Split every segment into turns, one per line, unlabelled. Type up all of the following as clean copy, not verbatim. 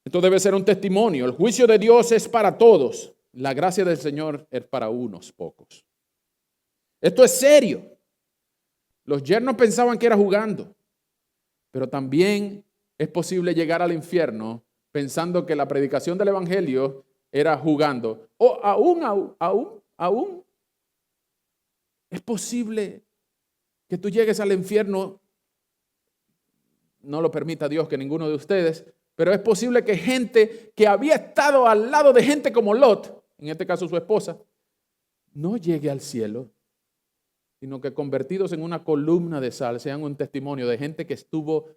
Esto debe ser un testimonio. El juicio de Dios es para todos. La gracia del Señor es para unos pocos. Esto es serio. Los yernos pensaban que era jugando, pero también es posible llegar al infierno pensando que la predicación del evangelio era jugando. O aún es posible que tú llegues al infierno, no lo permita Dios que ninguno de ustedes, pero es posible que gente que había estado al lado de gente como Lot, en este caso su esposa, no llegue al cielo, sino que convertidos en una columna de sal sean un testimonio de gente que estuvo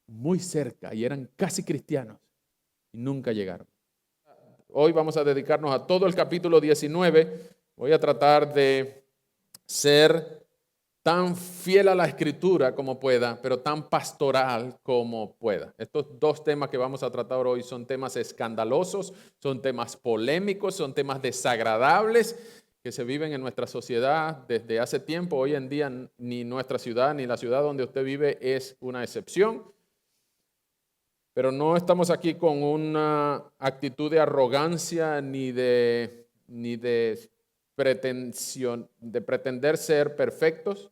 muy cerca y eran casi cristianos y nunca llegaron. Hoy vamos a dedicarnos a todo el capítulo 19. Voy a tratar de ser tan fiel a la escritura como pueda, pero tan pastoral como pueda. Estos dos temas que vamos a tratar hoy son temas escandalosos, son temas polémicos, son temas desagradables que se viven en nuestra sociedad desde hace tiempo. Hoy en día ni nuestra ciudad ni la ciudad donde usted vive es una excepción. Pero no estamos aquí con una actitud de arrogancia ni de pretensión, de pretender ser perfectos,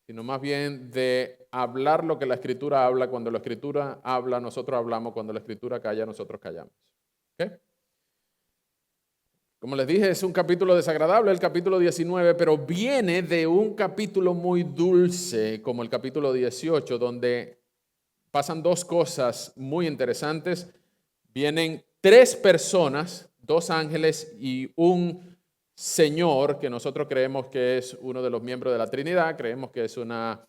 sino más bien de hablar lo que la Escritura habla. Cuando la Escritura habla, nosotros hablamos. Cuando la Escritura calla, nosotros callamos. ¿Okay? Como les dije, es un capítulo desagradable, el capítulo 19, pero viene de un capítulo muy dulce, como el capítulo 18, donde pasan dos cosas muy interesantes. Vienen tres personas, dos ángeles y un señor que nosotros creemos que es uno de los miembros de la Trinidad. Creemos que es una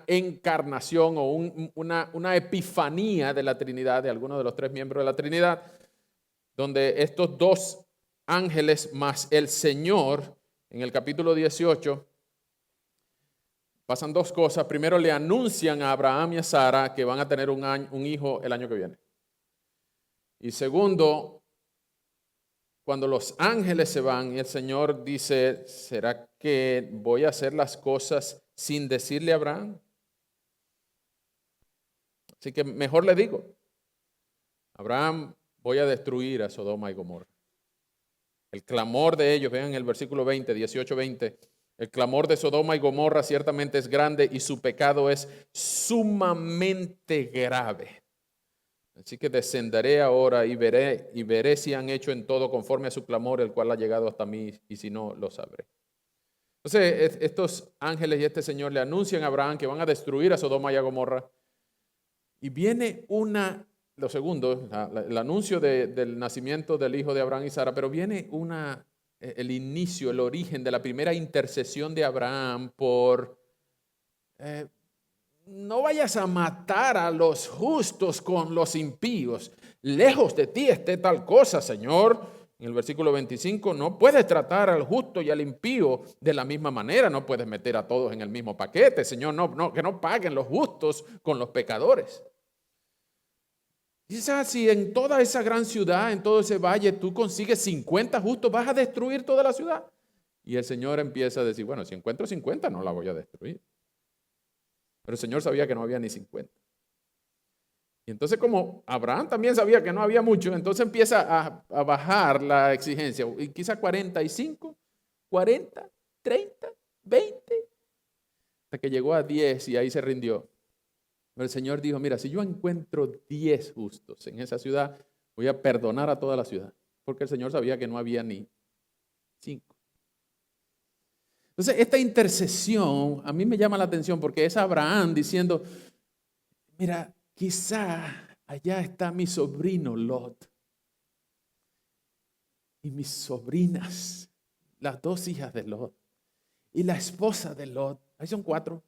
encarnación o una epifanía de la Trinidad, de alguno de los tres miembros de la Trinidad, donde estos dos ángeles más el Señor, en el capítulo 18, pasan dos cosas. Primero, le anuncian a Abraham y a Sara que van a tener un hijo el año que viene. Y segundo, cuando los ángeles se van y el Señor dice, ¿será que voy a hacer las cosas sin decirle a Abraham? Así que mejor le digo, Abraham, voy a destruir a Sodoma y Gomorra. El clamor de ellos, vean el versículo 20, 18, 20, el clamor de Sodoma y Gomorra ciertamente es grande y su pecado es sumamente grave. Así que descenderé ahora y veré si han hecho en todo conforme a su clamor, el cual ha llegado hasta mí, y si no, lo sabré. Entonces, estos ángeles y este Señor le anuncian a Abraham que van a destruir a Sodoma y a Gomorra. Y viene lo segundo, el anuncio del nacimiento del hijo de Abraham y Sara, pero viene el inicio, el origen de la primera intercesión de Abraham por no vayas a matar a los justos con los impíos. Lejos de ti esté tal cosa, Señor. En el versículo 25, no puedes tratar al justo y al impío de la misma manera. No puedes meter a todos en el mismo paquete, Señor. No, que no paguen los justos con los pecadores. Quizás si en toda esa gran ciudad, en todo ese valle, tú consigues 50 justos, vas a destruir toda la ciudad. Y el Señor empieza a decir, bueno, si encuentro 50, no la voy a destruir. Pero el Señor sabía que no había ni 50. Y entonces como Abraham también sabía que no había mucho, entonces empieza a bajar la exigencia. Y quizá 45, 40, 30, 20, hasta que llegó a 10 y ahí se rindió. Pero el Señor dijo, mira, si yo encuentro 10 justos en esa ciudad, voy a perdonar a toda la ciudad. Porque el Señor sabía que no había ni 5. Entonces, esta intercesión a mí me llama la atención porque es Abraham diciendo, mira, quizá allá está mi sobrino Lot y mis sobrinas, las dos hijas de Lot y la esposa de Lot. Ahí son 4.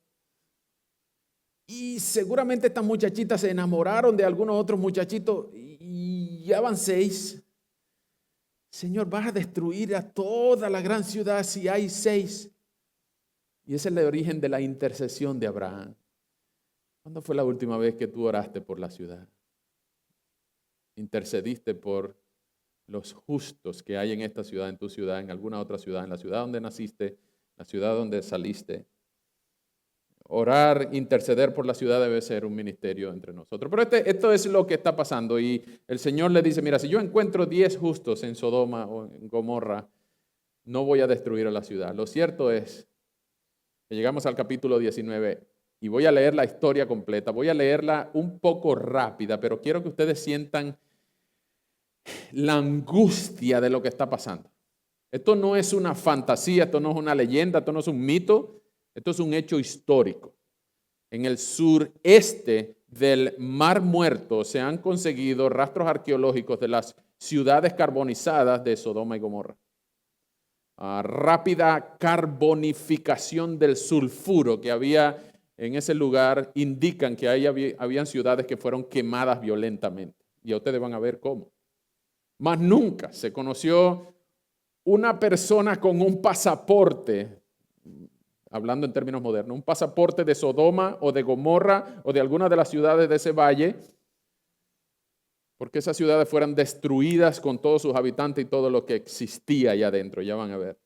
Y seguramente estas muchachitas se enamoraron de algunos otros muchachitos y ya van 6. Señor, vas a destruir a toda la gran ciudad si hay 6. Y ese es el origen de la intercesión de Abraham. ¿Cuándo fue la última vez que tú oraste por la ciudad? Intercediste por los justos que hay en esta ciudad, en tu ciudad, en alguna otra ciudad, en la ciudad donde naciste, la ciudad donde saliste. Orar, interceder por la ciudad debe ser un ministerio entre nosotros. Pero esto es lo que está pasando y el Señor le dice, mira, si yo encuentro 10 justos en Sodoma o en Gomorra, no voy a destruir a la ciudad. Lo cierto es que llegamos al capítulo 19 y voy a leer la historia completa. Voy a leerla un poco rápida, pero quiero que ustedes sientan la angustia de lo que está pasando. Esto no es una fantasía, esto no es una leyenda, esto no es un mito. Esto es un hecho histórico. En el sureste del Mar Muerto se han conseguido rastros arqueológicos de las ciudades carbonizadas de Sodoma y Gomorra. Rápida carbonificación del sulfuro que había en ese lugar indican que ahí habían ciudades que fueron quemadas violentamente. Y ustedes van a ver cómo. Más nunca se conoció una persona con un pasaporte, hablando en términos modernos, un pasaporte de Sodoma o de Gomorra o de alguna de las ciudades de ese valle, porque esas ciudades fueran destruidas con todos sus habitantes y todo lo que existía allá adentro, ya van a ver.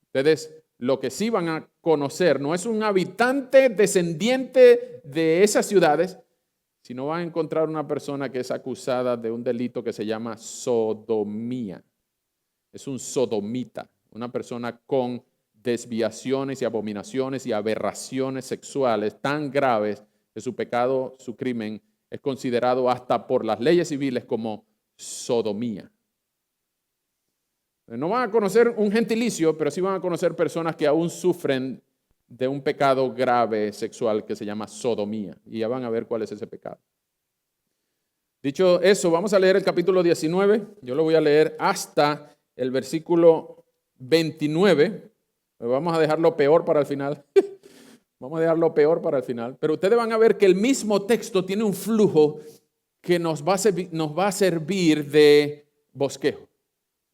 Ustedes lo que sí van a conocer no es un habitante descendiente de esas ciudades, sino van a encontrar una persona que es acusada de un delito que se llama sodomía. Es un sodomita, una persona con desviaciones y abominaciones y aberraciones sexuales tan graves que su pecado, su crimen, es considerado hasta por las leyes civiles como sodomía. No van a conocer un gentilicio, pero sí van a conocer personas que aún sufren de un pecado grave sexual que se llama sodomía. Y ya van a ver cuál es ese pecado. Dicho eso, vamos a leer el capítulo 19. Yo lo voy a leer hasta el versículo 29. Vamos a dejarlo peor para el final. Vamos a dejarlo peor para el final. Pero ustedes van a ver que el mismo texto tiene un flujo que nos va a servir de bosquejo.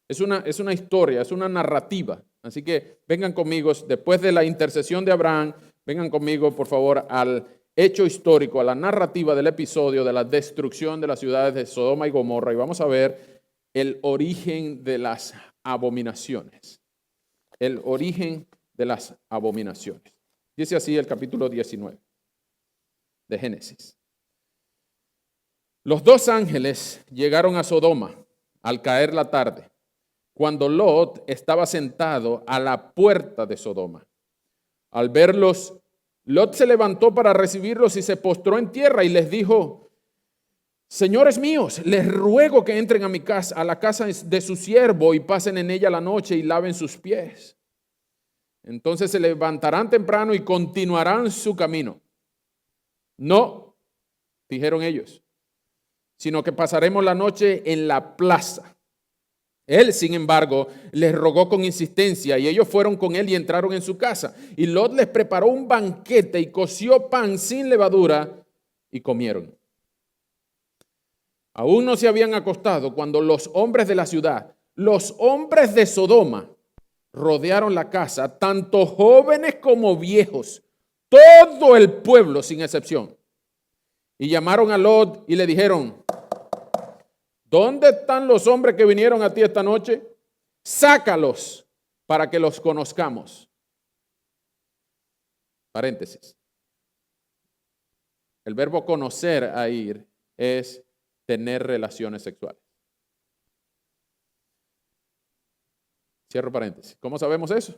Es una historia, es una narrativa. Así que vengan conmigo, después de la intercesión de Abraham, vengan conmigo, por favor, al hecho histórico, a la narrativa del episodio de la destrucción de las ciudades de Sodoma y Gomorra. Y vamos a ver el origen de las abominaciones. El origen de las abominaciones. Dice así el capítulo 19 de Génesis. Los dos ángeles llegaron a Sodoma al caer la tarde, cuando Lot estaba sentado a la puerta de Sodoma. Al verlos, Lot se levantó para recibirlos y se postró en tierra y les dijo: Señores míos, les ruego que entren a mi casa, a la casa de su siervo, y pasen en ella la noche y laven sus pies. Entonces se levantarán temprano y continuarán su camino. No, dijeron ellos, sino que pasaremos la noche en la plaza. Él, sin embargo, les rogó con insistencia y ellos fueron con él y entraron en su casa. Y Lot les preparó un banquete y coció pan sin levadura y comieron. Aún no se habían acostado cuando los hombres de la ciudad, los hombres de Sodoma, rodearon la casa, tanto jóvenes como viejos, todo el pueblo sin excepción. Y llamaron a Lot y le dijeron: ¿dónde están los hombres que vinieron a ti esta noche? Sácalos para que los conozcamos. Paréntesis. El verbo conocer ahí es tener relaciones sexuales. Cierro paréntesis. ¿Cómo sabemos eso?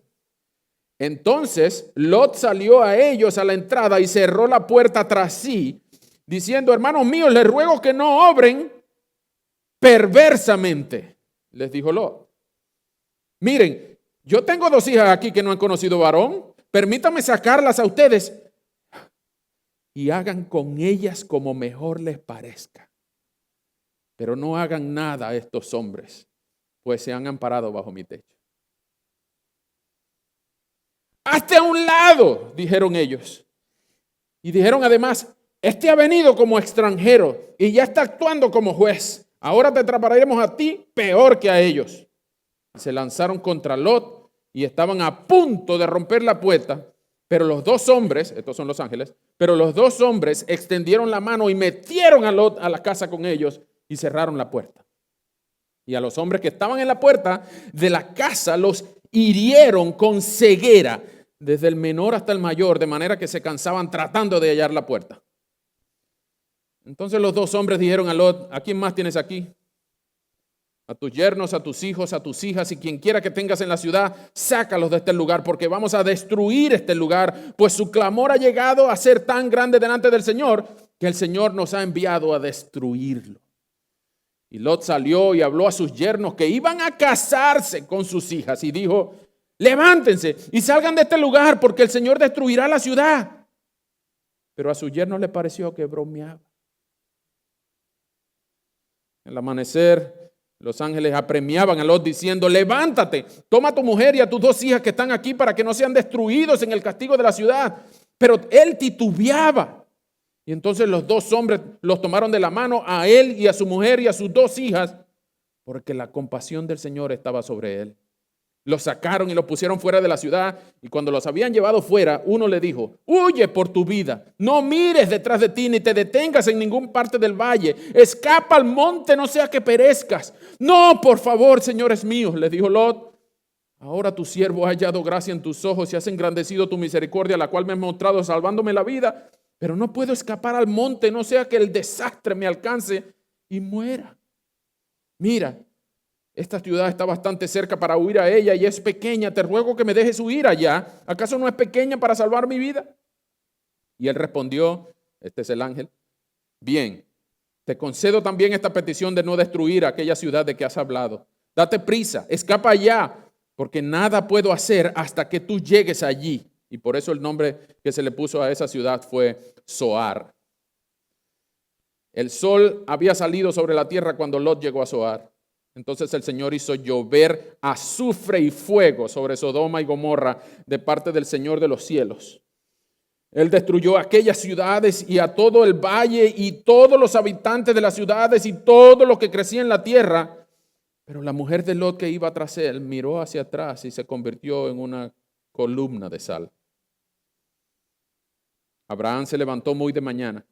Entonces Lot salió a ellos a la entrada y cerró la puerta tras sí, diciendo: hermanos míos, les ruego que no obren perversamente. Les dijo Lot: miren, yo tengo 2 hijas aquí que no han conocido varón. Permítanme sacarlas a ustedes y hagan con ellas como mejor les parezca. Pero no hagan nada a estos hombres, pues se han amparado bajo mi techo. Hazte a un lado, dijeron ellos. Y dijeron además: este ha venido como extranjero y ya está actuando como juez. Ahora te atraparemos a ti peor que a ellos. Y se lanzaron contra Lot y estaban a punto de romper la puerta. Pero los 2 hombres, estos son los ángeles, pero los 2 hombres extendieron la mano y metieron a Lot a la casa con ellos y cerraron la puerta. Y a los hombres que estaban en la puerta de la casa los hirieron con ceguera, desde el menor hasta el mayor, de manera que se cansaban tratando de hallar la puerta. Entonces los dos hombres dijeron a Lot: ¿a quién más tienes aquí? A tus yernos, a tus hijos, a tus hijas y quien quiera que tengas en la ciudad, sácalos de este lugar, porque vamos a destruir este lugar, pues su clamor ha llegado a ser tan grande delante del Señor, que el Señor nos ha enviado a destruirlo. Y Lot salió y habló a sus yernos que iban a casarse con sus hijas y dijo: levántense y salgan de este lugar, porque el Señor destruirá la ciudad. Pero a sus yernos le pareció que bromeaba. Al amanecer, los ángeles apremiaban a Lot diciendo: levántate, toma a tu mujer y a tus dos hijas que están aquí para que no sean destruidos en el castigo de la ciudad. Pero él titubeaba. Y entonces los dos hombres los tomaron de la mano, a él y a su mujer y a sus dos hijas, porque la compasión del Señor estaba sobre él. Los sacaron y los pusieron fuera de la ciudad, y cuando los habían llevado fuera, uno le dijo: huye por tu vida, no mires detrás de ti, ni te detengas en ninguna parte del valle, escapa al monte, no sea que perezcas. No, por favor, señores míos, le dijo Lot, ahora tu siervo ha hallado gracia en tus ojos y has engrandecido tu misericordia, la cual me has mostrado salvándome la vida, pero no puedo escapar al monte, no sea que el desastre me alcance y muera. Mira, esta ciudad está bastante cerca para huir a ella y es pequeña. Te ruego que me dejes huir allá. ¿Acaso no es pequeña para salvar mi vida? Y él respondió, este es el ángel: bien, te concedo también esta petición de no destruir aquella ciudad de que has hablado. Date prisa, escapa allá, porque nada puedo hacer hasta que tú llegues allí. Y por eso el nombre que se le puso a esa ciudad fue Zoar. El sol había salido sobre la tierra cuando Lot llegó a Zoar. Entonces el Señor hizo llover azufre y fuego sobre Sodoma y Gomorra de parte del Señor de los cielos. Él destruyó aquellas ciudades y a todo el valle y todos los habitantes de las ciudades y todo lo que crecía en la tierra. Pero la mujer de Lot, que iba tras él, miró hacia atrás y se convirtió en una columna de sal. Abraham se levantó muy de mañana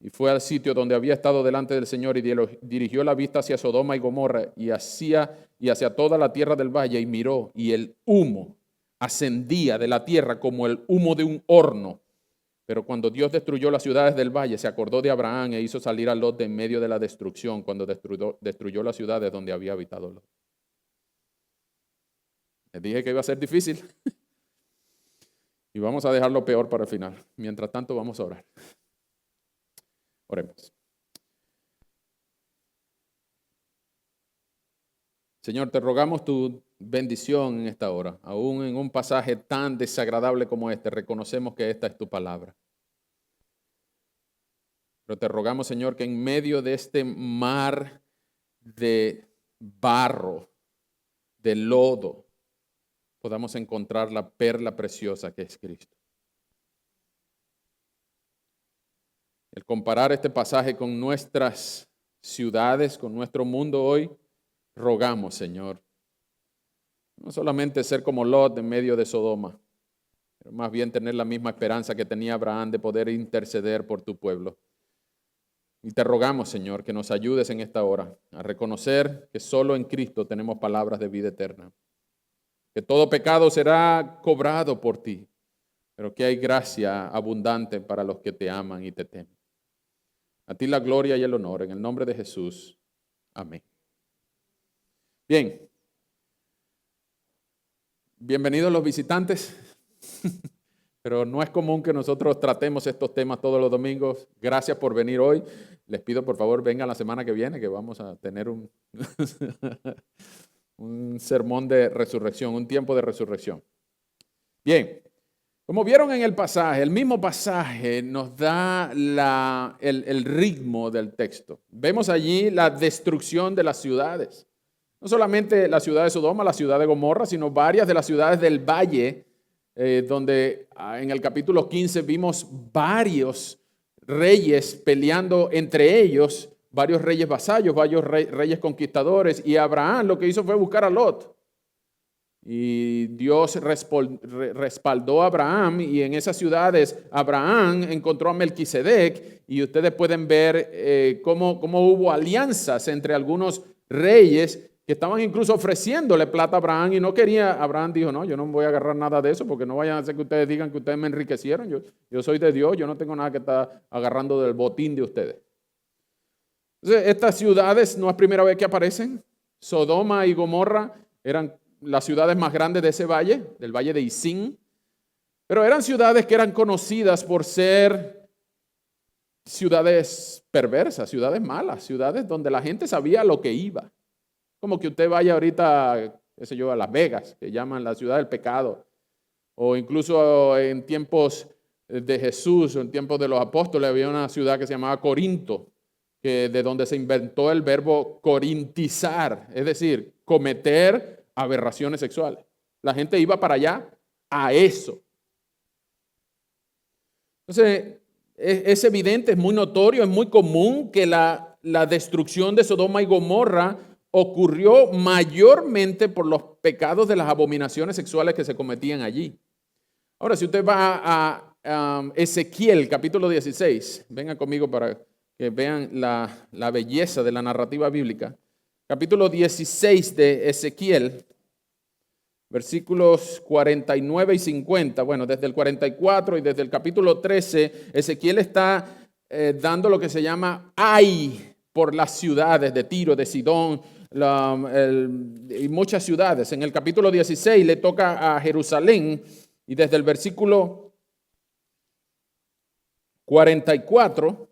y fue al sitio donde había estado delante del Señor y dirigió la vista hacia Sodoma y Gomorra y hacia toda la tierra del valle, y miró, y el humo ascendía de la tierra como el humo de un horno. Pero cuando Dios destruyó las ciudades del valle, se acordó de Abraham e hizo salir a Lot de en medio de la destrucción, cuando destruyó las ciudades donde había habitado Lot. Les dije que iba a ser difícil. Y vamos a dejarlo peor para el final. Mientras tanto, vamos a orar. Oremos. Señor, te rogamos tu bendición en esta hora. Aún en un pasaje tan desagradable como este, reconocemos que esta es tu palabra. Pero te rogamos, Señor, que en medio de este mar de barro, de lodo, podamos encontrar la perla preciosa que es Cristo. El comparar este pasaje con nuestras ciudades, con nuestro mundo hoy, rogamos, Señor, no solamente ser como Lot en medio de Sodoma, pero más bien tener la misma esperanza que tenía Abraham de poder interceder por tu pueblo. Y te rogamos, Señor, que nos ayudes en esta hora a reconocer que solo en Cristo tenemos palabras de vida eterna, que todo pecado será cobrado por ti, pero que hay gracia abundante para los que te aman y te temen. A ti la gloria y el honor, en el nombre de Jesús. Amén. Bien. Bienvenidos los visitantes. Pero no es común que nosotros tratemos estos temas todos los domingos. Gracias por venir hoy. Les pido, por favor, vengan la semana que viene, que vamos a tener un sermón de resurrección, un tiempo de resurrección. Bien. Como vieron en el pasaje, el mismo pasaje nos da el ritmo del texto. Vemos allí la destrucción de las ciudades. No solamente la ciudad de Sodoma, la ciudad de Gomorra, sino varias de las ciudades del valle, donde en el capítulo 15 vimos varios reyes peleando entre ellos, varios reyes vasallos, varios reyes conquistadores, y Abraham lo que hizo fue buscar a Lot. Y Dios respaldó a Abraham, y en esas ciudades Abraham encontró a Melquisedec, y ustedes pueden ver cómo hubo alianzas entre algunos reyes que estaban incluso ofreciéndole plata a Abraham y no quería. Abraham dijo, no, yo no voy a agarrar nada de eso porque no vayan a hacer que ustedes digan que ustedes me enriquecieron. Yo soy de Dios, yo no tengo nada que estar agarrando del botín de ustedes. Entonces, estas ciudades no es primera vez que aparecen. Sodoma y Gomorra eran las ciudades más grandes de ese valle, del valle de Isín. Pero eran ciudades que eran conocidas por ser ciudades perversas, ciudades malas, ciudades donde la gente sabía lo que iba. Como que usted vaya ahorita, qué sé yo, a Las Vegas, que llaman la ciudad del pecado, o incluso en tiempos de Jesús, o en tiempos de los apóstoles, había una ciudad que se llamaba Corinto, de donde se inventó el verbo corintizar, es decir, cometer aberraciones sexuales. La gente iba para allá a eso. Entonces, es evidente, es muy notorio, es muy común que la destrucción de Sodoma y Gomorra ocurrió mayormente por los pecados de las abominaciones sexuales que se cometían allí. Ahora, si usted va a Ezequiel, capítulo 16, vengan conmigo para que vean la belleza de la narrativa bíblica. Capítulo 16 de Ezequiel, versículos 49 y 50. Bueno, desde el 44 y desde el capítulo 13, Ezequiel está dando lo que se llama ay por las ciudades de Tiro, de Sidón, y muchas ciudades. En el capítulo 16 le toca a Jerusalén y desde el versículo 44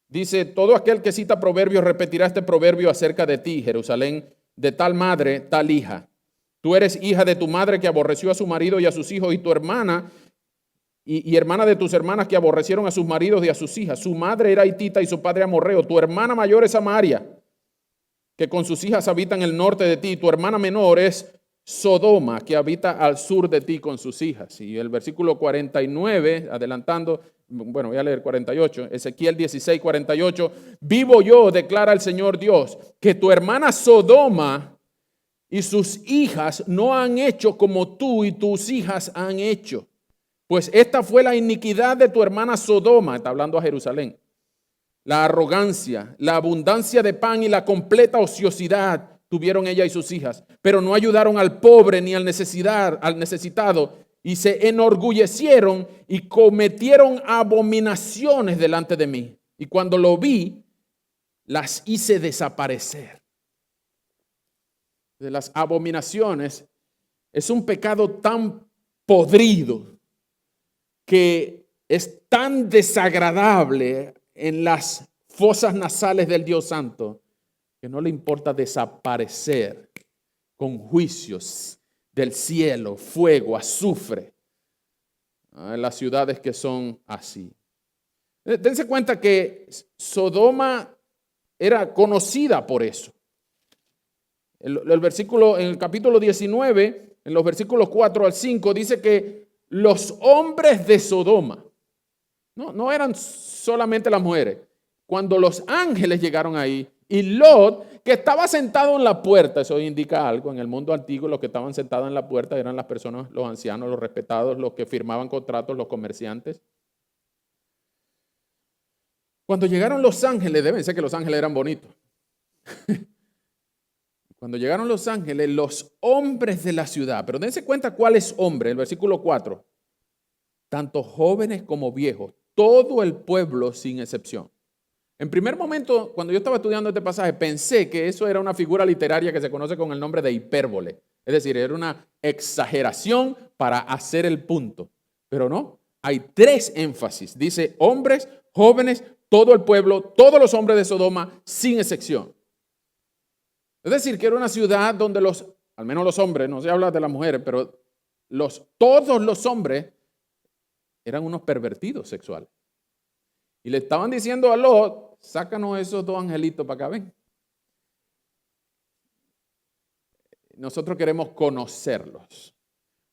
dice, todo aquel que cita proverbios repetirá este proverbio acerca de ti, Jerusalén, de tal madre, tal hija. Tú eres hija de tu madre que aborreció a su marido y a sus hijos, y tu hermana y hermana de tus hermanas que aborrecieron a sus maridos y a sus hijas. Su madre era hitita y su padre amorreo. Tu hermana mayor es Samaria, que con sus hijas habita en el norte de ti. Tu hermana menor es Sodoma, que habita al sur de ti con sus hijas. Y el versículo 49, adelantando, bueno, voy a leer 48, Ezequiel 16, 48. Vivo yo, declara el Señor Dios, que tu hermana Sodoma y sus hijas no han hecho como tú y tus hijas han hecho. Pues esta fue la iniquidad de tu hermana Sodoma, está hablando a Jerusalén. La arrogancia, la abundancia de pan y la completa ociosidad tuvieron ella y sus hijas, pero no ayudaron al pobre ni al necesitado, y se enorgullecieron y cometieron abominaciones delante de mí. Y cuando lo vi, las hice desaparecer. De las abominaciones es un pecado tan podrido que es tan desagradable en las fosas nasales del Dios Santo que no le importa desaparecer con juicios del cielo, fuego, azufre, en las ciudades que son así. Dense cuenta que Sodoma era conocida por eso. El versículo, en el capítulo 19, en los versículos 4 al 5, dice que los hombres de Sodoma, no eran solamente las mujeres. Cuando los ángeles llegaron ahí y Lot, que estaba sentado en la puerta, eso indica algo, en el mundo antiguo los que estaban sentados en la puerta eran las personas, los ancianos, los respetados, los que firmaban contratos, los comerciantes. Cuando llegaron los ángeles, deben ser que los ángeles eran bonitos. Cuando llegaron los ángeles, los hombres de la ciudad, pero dense cuenta cuál es hombre, el versículo 4, tanto jóvenes como viejos, todo el pueblo sin excepción. En primer momento, cuando yo estaba estudiando este pasaje, pensé que eso era una figura literaria que se conoce con el nombre de hipérbole. Es decir, era una exageración para hacer el punto. Pero no, hay tres énfasis. Dice hombres, jóvenes, todo el pueblo, todos los hombres de Sodoma, sin excepción. Es decir, que era una ciudad donde al menos los hombres, no se habla de las mujeres, pero todos los hombres eran unos pervertidos sexuales. Y le estaban diciendo a Lot, sácanos esos dos angelitos para acá, ven. Nosotros queremos conocerlos.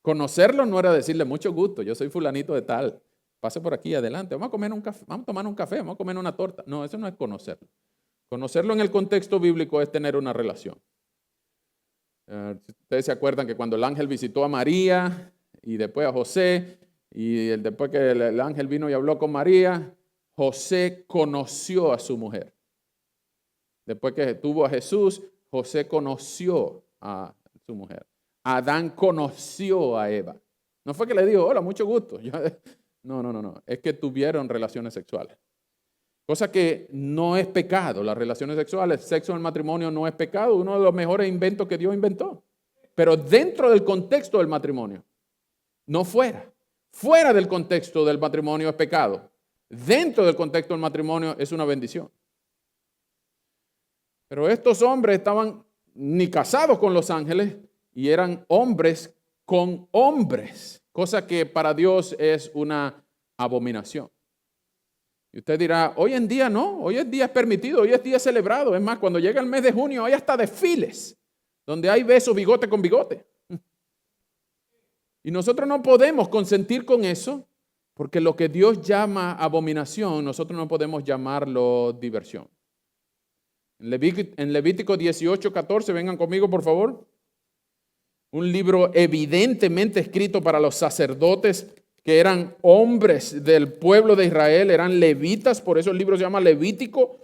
Conocerlos no era decirle mucho gusto, yo soy fulanito de tal, pase por aquí adelante, vamos a comer un café, vamos a tomar un café, vamos a comer una torta. No, eso no es conocerlo. Conocerlo en el contexto bíblico es tener una relación. Ustedes se acuerdan que cuando el ángel visitó a María y después a José, y después que el ángel vino y habló con María, José conoció a su mujer. Después que tuvo a Jesús, José conoció a su mujer. Adán conoció a Eva. No fue que le dijo, hola, mucho gusto. No. Es que tuvieron relaciones sexuales. Cosa que no es pecado. Las relaciones sexuales, sexo en el matrimonio no es pecado. Uno de los mejores inventos que Dios inventó. Pero dentro del contexto del matrimonio, no fuera. Fuera del contexto del matrimonio es pecado. Dentro del contexto del matrimonio es una bendición. Pero estos hombres estaban ni casados con los ángeles y eran hombres con hombres, cosa que para Dios es una abominación. Y usted dirá, hoy en día no, hoy en día es permitido, hoy es día celebrado. Es más, cuando llega el mes de junio hay hasta desfiles donde hay besos bigote con bigote. Y nosotros no podemos consentir con eso porque lo que Dios llama abominación, nosotros no podemos llamarlo diversión. En Levítico 18:14, vengan conmigo por favor. Un libro evidentemente escrito para los sacerdotes que eran hombres del pueblo de Israel, eran levitas, por eso el libro se llama Levítico.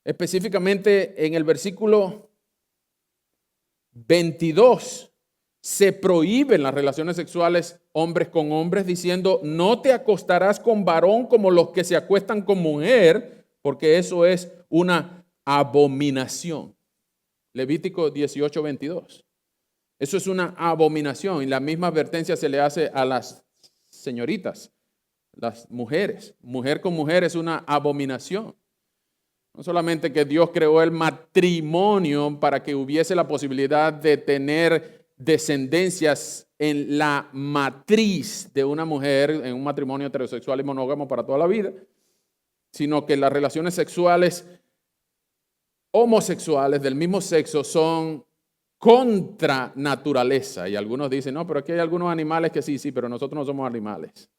Específicamente en el versículo 22 se prohíben las relaciones sexuales hombres con hombres, diciendo, no te acostarás con varón como los que se acuestan con mujer, porque eso es una abominación. Levítico 18:22. Eso es una abominación y la misma advertencia se le hace a las señoritas, las mujeres. Mujer con mujer es una abominación. No solamente que Dios creó el matrimonio para que hubiese la posibilidad de tener descendencias en la matriz de una mujer, en un matrimonio heterosexual y monógamo para toda la vida, sino que las relaciones sexuales homosexuales del mismo sexo son contra naturaleza. Y algunos dicen, no, pero aquí hay algunos animales que sí, pero nosotros no somos animales.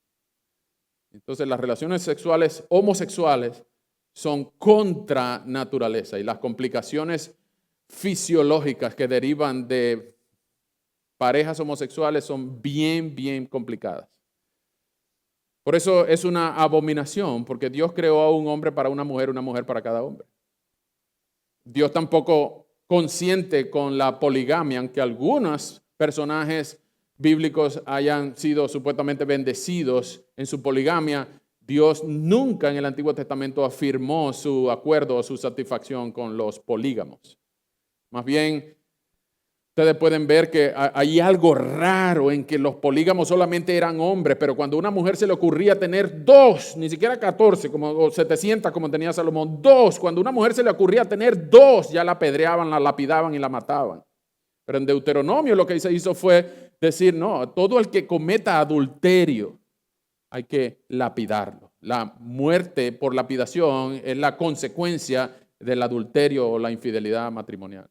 Entonces las relaciones sexuales homosexuales son contra naturaleza y las complicaciones fisiológicas que derivan de parejas homosexuales son bien complicadas. Por eso es una abominación, porque Dios creó a un hombre para una mujer para cada hombre. Dios tampoco consiente con la poligamia, aunque algunos personajes bíblicos hayan sido supuestamente bendecidos en su poligamia. Dios nunca en el Antiguo Testamento afirmó su acuerdo o su satisfacción con los polígamos. Más bien, ustedes pueden ver que hay algo raro en que los polígamos solamente eran hombres, pero cuando a una mujer se le ocurría tener dos, ni siquiera 14 o 700 como tenía Salomón, dos, cuando a una mujer se le ocurría tener dos, ya la apedreaban, la lapidaban y la mataban. Pero en Deuteronomio lo que se hizo fue decir, no, todo el que cometa adulterio hay que lapidarlo. La muerte por lapidación es la consecuencia del adulterio o la infidelidad matrimonial.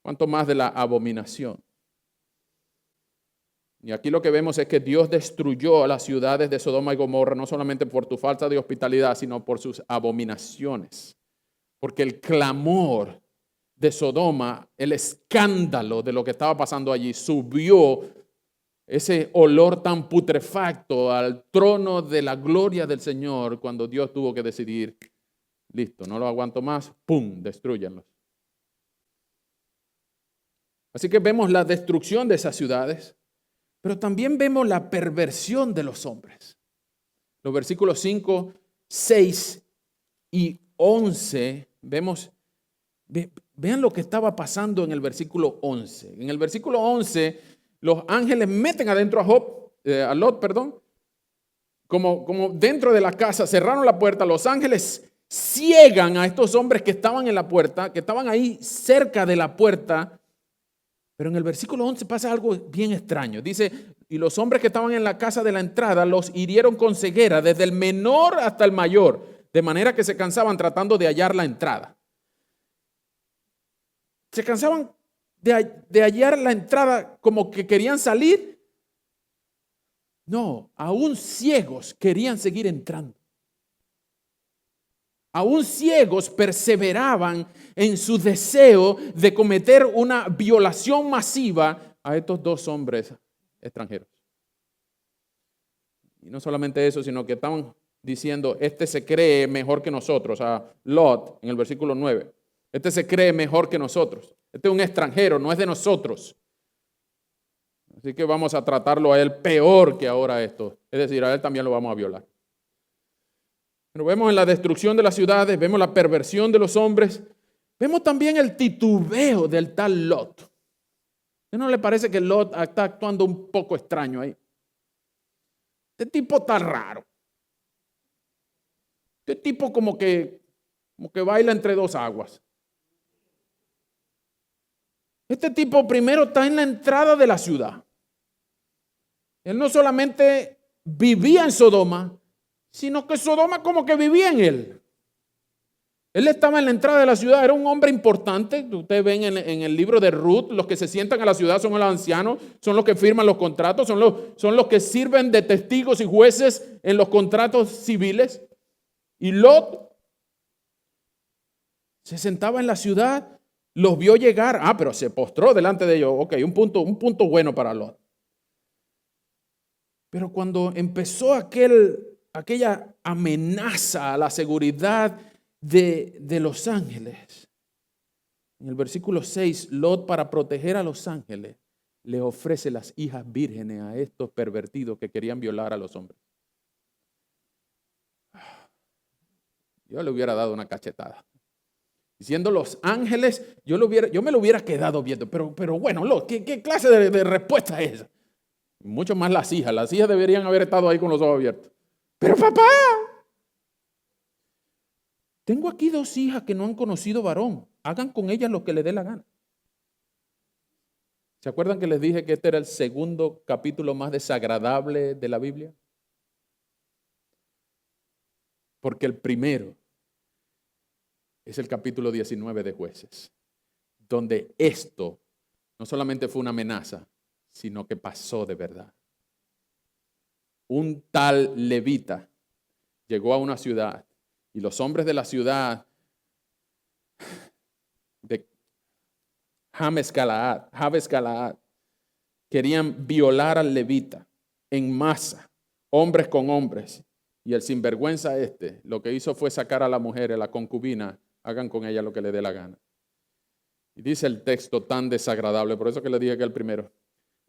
¿Cuánto más de la abominación? Y aquí lo que vemos es que Dios destruyó a las ciudades de Sodoma y Gomorra, no solamente por tu falta de hospitalidad, sino por sus abominaciones. Porque el clamor de Sodoma, el escándalo de lo que estaba pasando allí, subió ese olor tan putrefacto al trono de la gloria del Señor cuando Dios tuvo que decidir, listo, no lo aguanto más, ¡pum!, destrúyanlos. Así que vemos la destrucción de esas ciudades, pero también vemos la perversión de los hombres. Los versículos 5, 6 y 11, vean lo que estaba pasando en el versículo 11. En el versículo 11, los ángeles meten adentro a Lot, como dentro de la casa, cerraron la puerta, los ángeles ciegan a estos hombres que estaban en la puerta, que estaban ahí cerca de la puerta. Pero en el versículo 11 pasa algo bien extraño. Dice, y los hombres que estaban en la casa de la entrada los hirieron con ceguera, desde el menor hasta el mayor, de manera que se cansaban tratando de hallar la entrada. Se cansaban de hallar la entrada como que querían salir. No, aún ciegos querían seguir entrando. Aún ciegos perseveraban en su deseo de cometer una violación masiva a estos dos hombres extranjeros. Y no solamente eso, sino que estaban diciendo, este se cree mejor que nosotros, a Lot en el versículo 9. Este se cree mejor que nosotros. Este es un extranjero, no es de nosotros. Así que vamos a tratarlo a él peor que ahora esto. Es decir, a él también lo vamos a violar. Pero vemos en la destrucción de las ciudades, vemos la perversión de los hombres, vemos también el titubeo del tal Lot. ¿A no le parece que Lot está actuando un poco extraño ahí? Este tipo está raro. Este tipo como que baila entre dos aguas. Este tipo primero está en la entrada de la ciudad. Él no solamente vivía en Sodoma, sino que Sodoma como que vivía en él. Él estaba en la entrada de la ciudad, era un hombre importante. Ustedes ven en el libro de Ruth, los que se sientan a la ciudad son los ancianos, son los que firman los contratos, son los que sirven de testigos y jueces en los contratos civiles. Y Lot se sentaba en la ciudad, los vio llegar, pero se postró delante de ellos. Ok, un punto bueno para Lot. Pero cuando empezó aquella amenaza a la seguridad de los ángeles, en el versículo 6, Lot, para proteger a los ángeles, le ofrece las hijas vírgenes a estos pervertidos que querían violar a los hombres. Yo le hubiera dado una cachetada. Diciendo los ángeles, yo me lo hubiera quedado viendo. Pero bueno, Lot, ¿qué clase de respuesta es esa? Mucho más las hijas. Las hijas deberían haber estado ahí con los ojos abiertos. Pero papá, tengo aquí 2 hijas que no han conocido varón. Hagan con ellas lo que les dé la gana. ¿Se acuerdan que les dije que este era el segundo capítulo más desagradable de la Biblia? Porque el primero es el capítulo 19 de Jueces, donde esto no solamente fue una amenaza, sino que pasó de verdad. Un tal levita llegó a una ciudad y los hombres de la ciudad de Jabes Galaad querían violar al levita en masa, hombres con hombres. Y el sinvergüenza lo que hizo fue sacar a la mujer, a la concubina, hagan con ella lo que le dé la gana. Y dice el texto tan desagradable, por eso que le dije que el primero,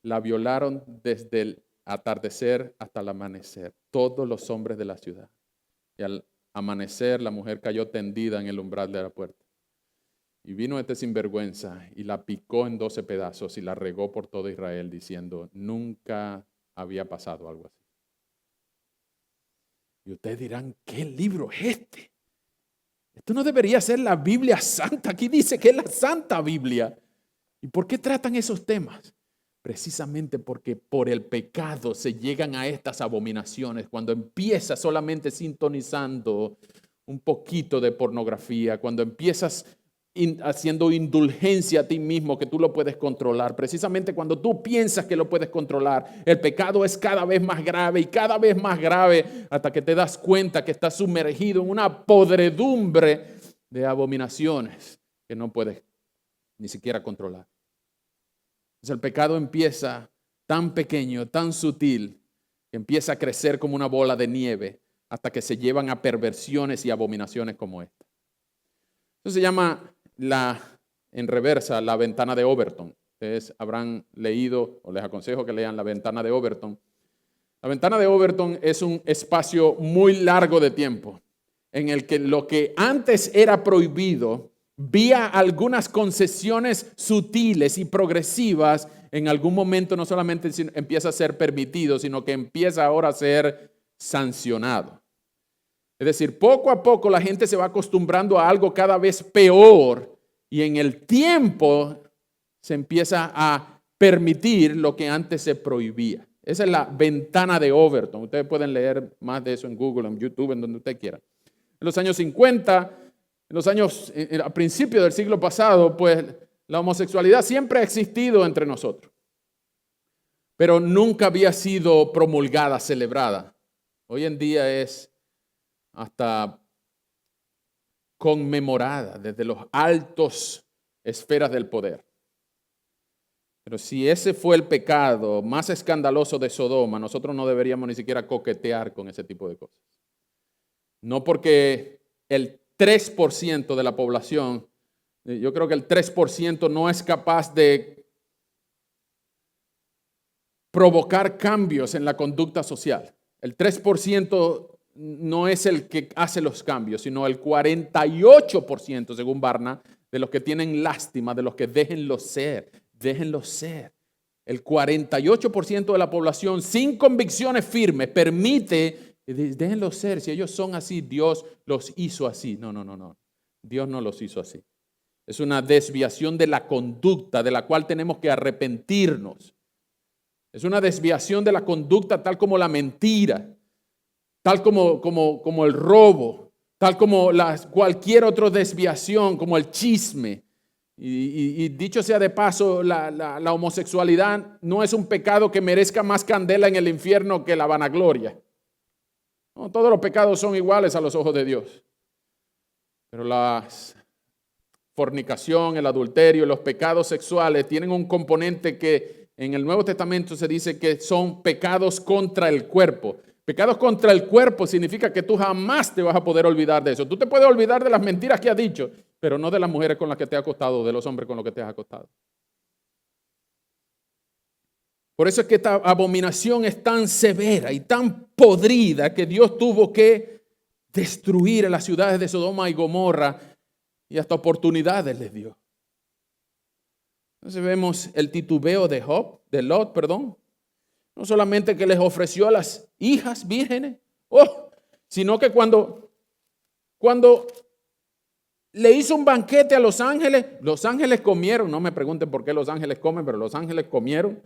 la violaron desde el atardecer hasta el amanecer, todos los hombres de la ciudad. Y al amanecer la mujer cayó tendida en el umbral de la puerta. Y vino este sinvergüenza y la picó en 12 pedazos y la regó por todo Israel diciendo, nunca había pasado algo así. Y ustedes dirán, ¿qué libro es este? Esto no debería ser la Biblia santa. Aquí dice que es la Santa Biblia. ¿Y por qué tratan esos temas? Precisamente porque por el pecado se llegan a estas abominaciones. Cuando empiezas solamente sintonizando un poquito de pornografía, cuando empiezas haciendo indulgencia a ti mismo, que tú lo puedes controlar. Precisamente cuando tú piensas que lo puedes controlar, el pecado es cada vez más grave y cada vez más grave hasta que te das cuenta que estás sumergido en una podredumbre de abominaciones que no puedes ni siquiera controlar. Entonces el pecado empieza tan pequeño, tan sutil, que empieza a crecer como una bola de nieve hasta que se llevan a perversiones y abominaciones como esta. Eso se llama en reversa, la ventana de Overton. Ustedes habrán leído, o les aconsejo que lean la ventana de Overton. La ventana de Overton es un espacio muy largo de tiempo en el que lo que antes era prohibido, vía algunas concesiones sutiles y progresivas, en algún momento no solamente empieza a ser permitido, sino que empieza ahora a ser sancionado. Es decir, poco a poco la gente se va acostumbrando a algo cada vez peor y en el tiempo se empieza a permitir lo que antes se prohibía. Esa es la ventana de Overton. Ustedes pueden leer más de eso en Google, en YouTube, en donde usted quiera. En los años 50, a principios del siglo pasado, pues la homosexualidad siempre ha existido entre nosotros, pero nunca había sido promulgada, celebrada. Hoy en día es hasta conmemorada desde los altos esferas del poder. Pero si ese fue el pecado más escandaloso de Sodoma, nosotros no deberíamos ni siquiera coquetear con ese tipo de cosas. No porque el 3% de la población, yo creo que el 3% no es capaz de provocar cambios en la conducta social. El 3% no es el que hace los cambios, sino el 48%, según Barna, de los que tienen lástima, de los que déjenlos ser, déjenlos ser. El 48% de la población sin convicciones firmes permite, déjenlos ser, si ellos son así, Dios los hizo así. No, no, no, no. Dios no los hizo así. Es una desviación de la conducta de la cual tenemos que arrepentirnos. Es una desviación de la conducta tal como la mentira, tal como el robo, tal como cualquier otra desviación, como el chisme. Y dicho sea de paso, la homosexualidad no es un pecado que merezca más candela en el infierno que la vanagloria. No, todos los pecados son iguales a los ojos de Dios. Pero la fornicación, el adulterio, los pecados sexuales tienen un componente que en el Nuevo Testamento se dice que son pecados contra el cuerpo. Pecados contra el cuerpo significa que tú jamás te vas a poder olvidar de eso. Tú te puedes olvidar de las mentiras que has dicho, pero no de las mujeres con las que te has acostado, de los hombres con los que te has acostado. Por eso es que esta abominación es tan severa y tan podrida que Dios tuvo que destruir a las ciudades de Sodoma y Gomorra y hasta oportunidades les dio. Entonces vemos el titubeo de Lot. No solamente que les ofreció a las hijas vírgenes, sino que cuando le hizo un banquete a los ángeles comieron. No me pregunten por qué los ángeles comen, pero los ángeles comieron.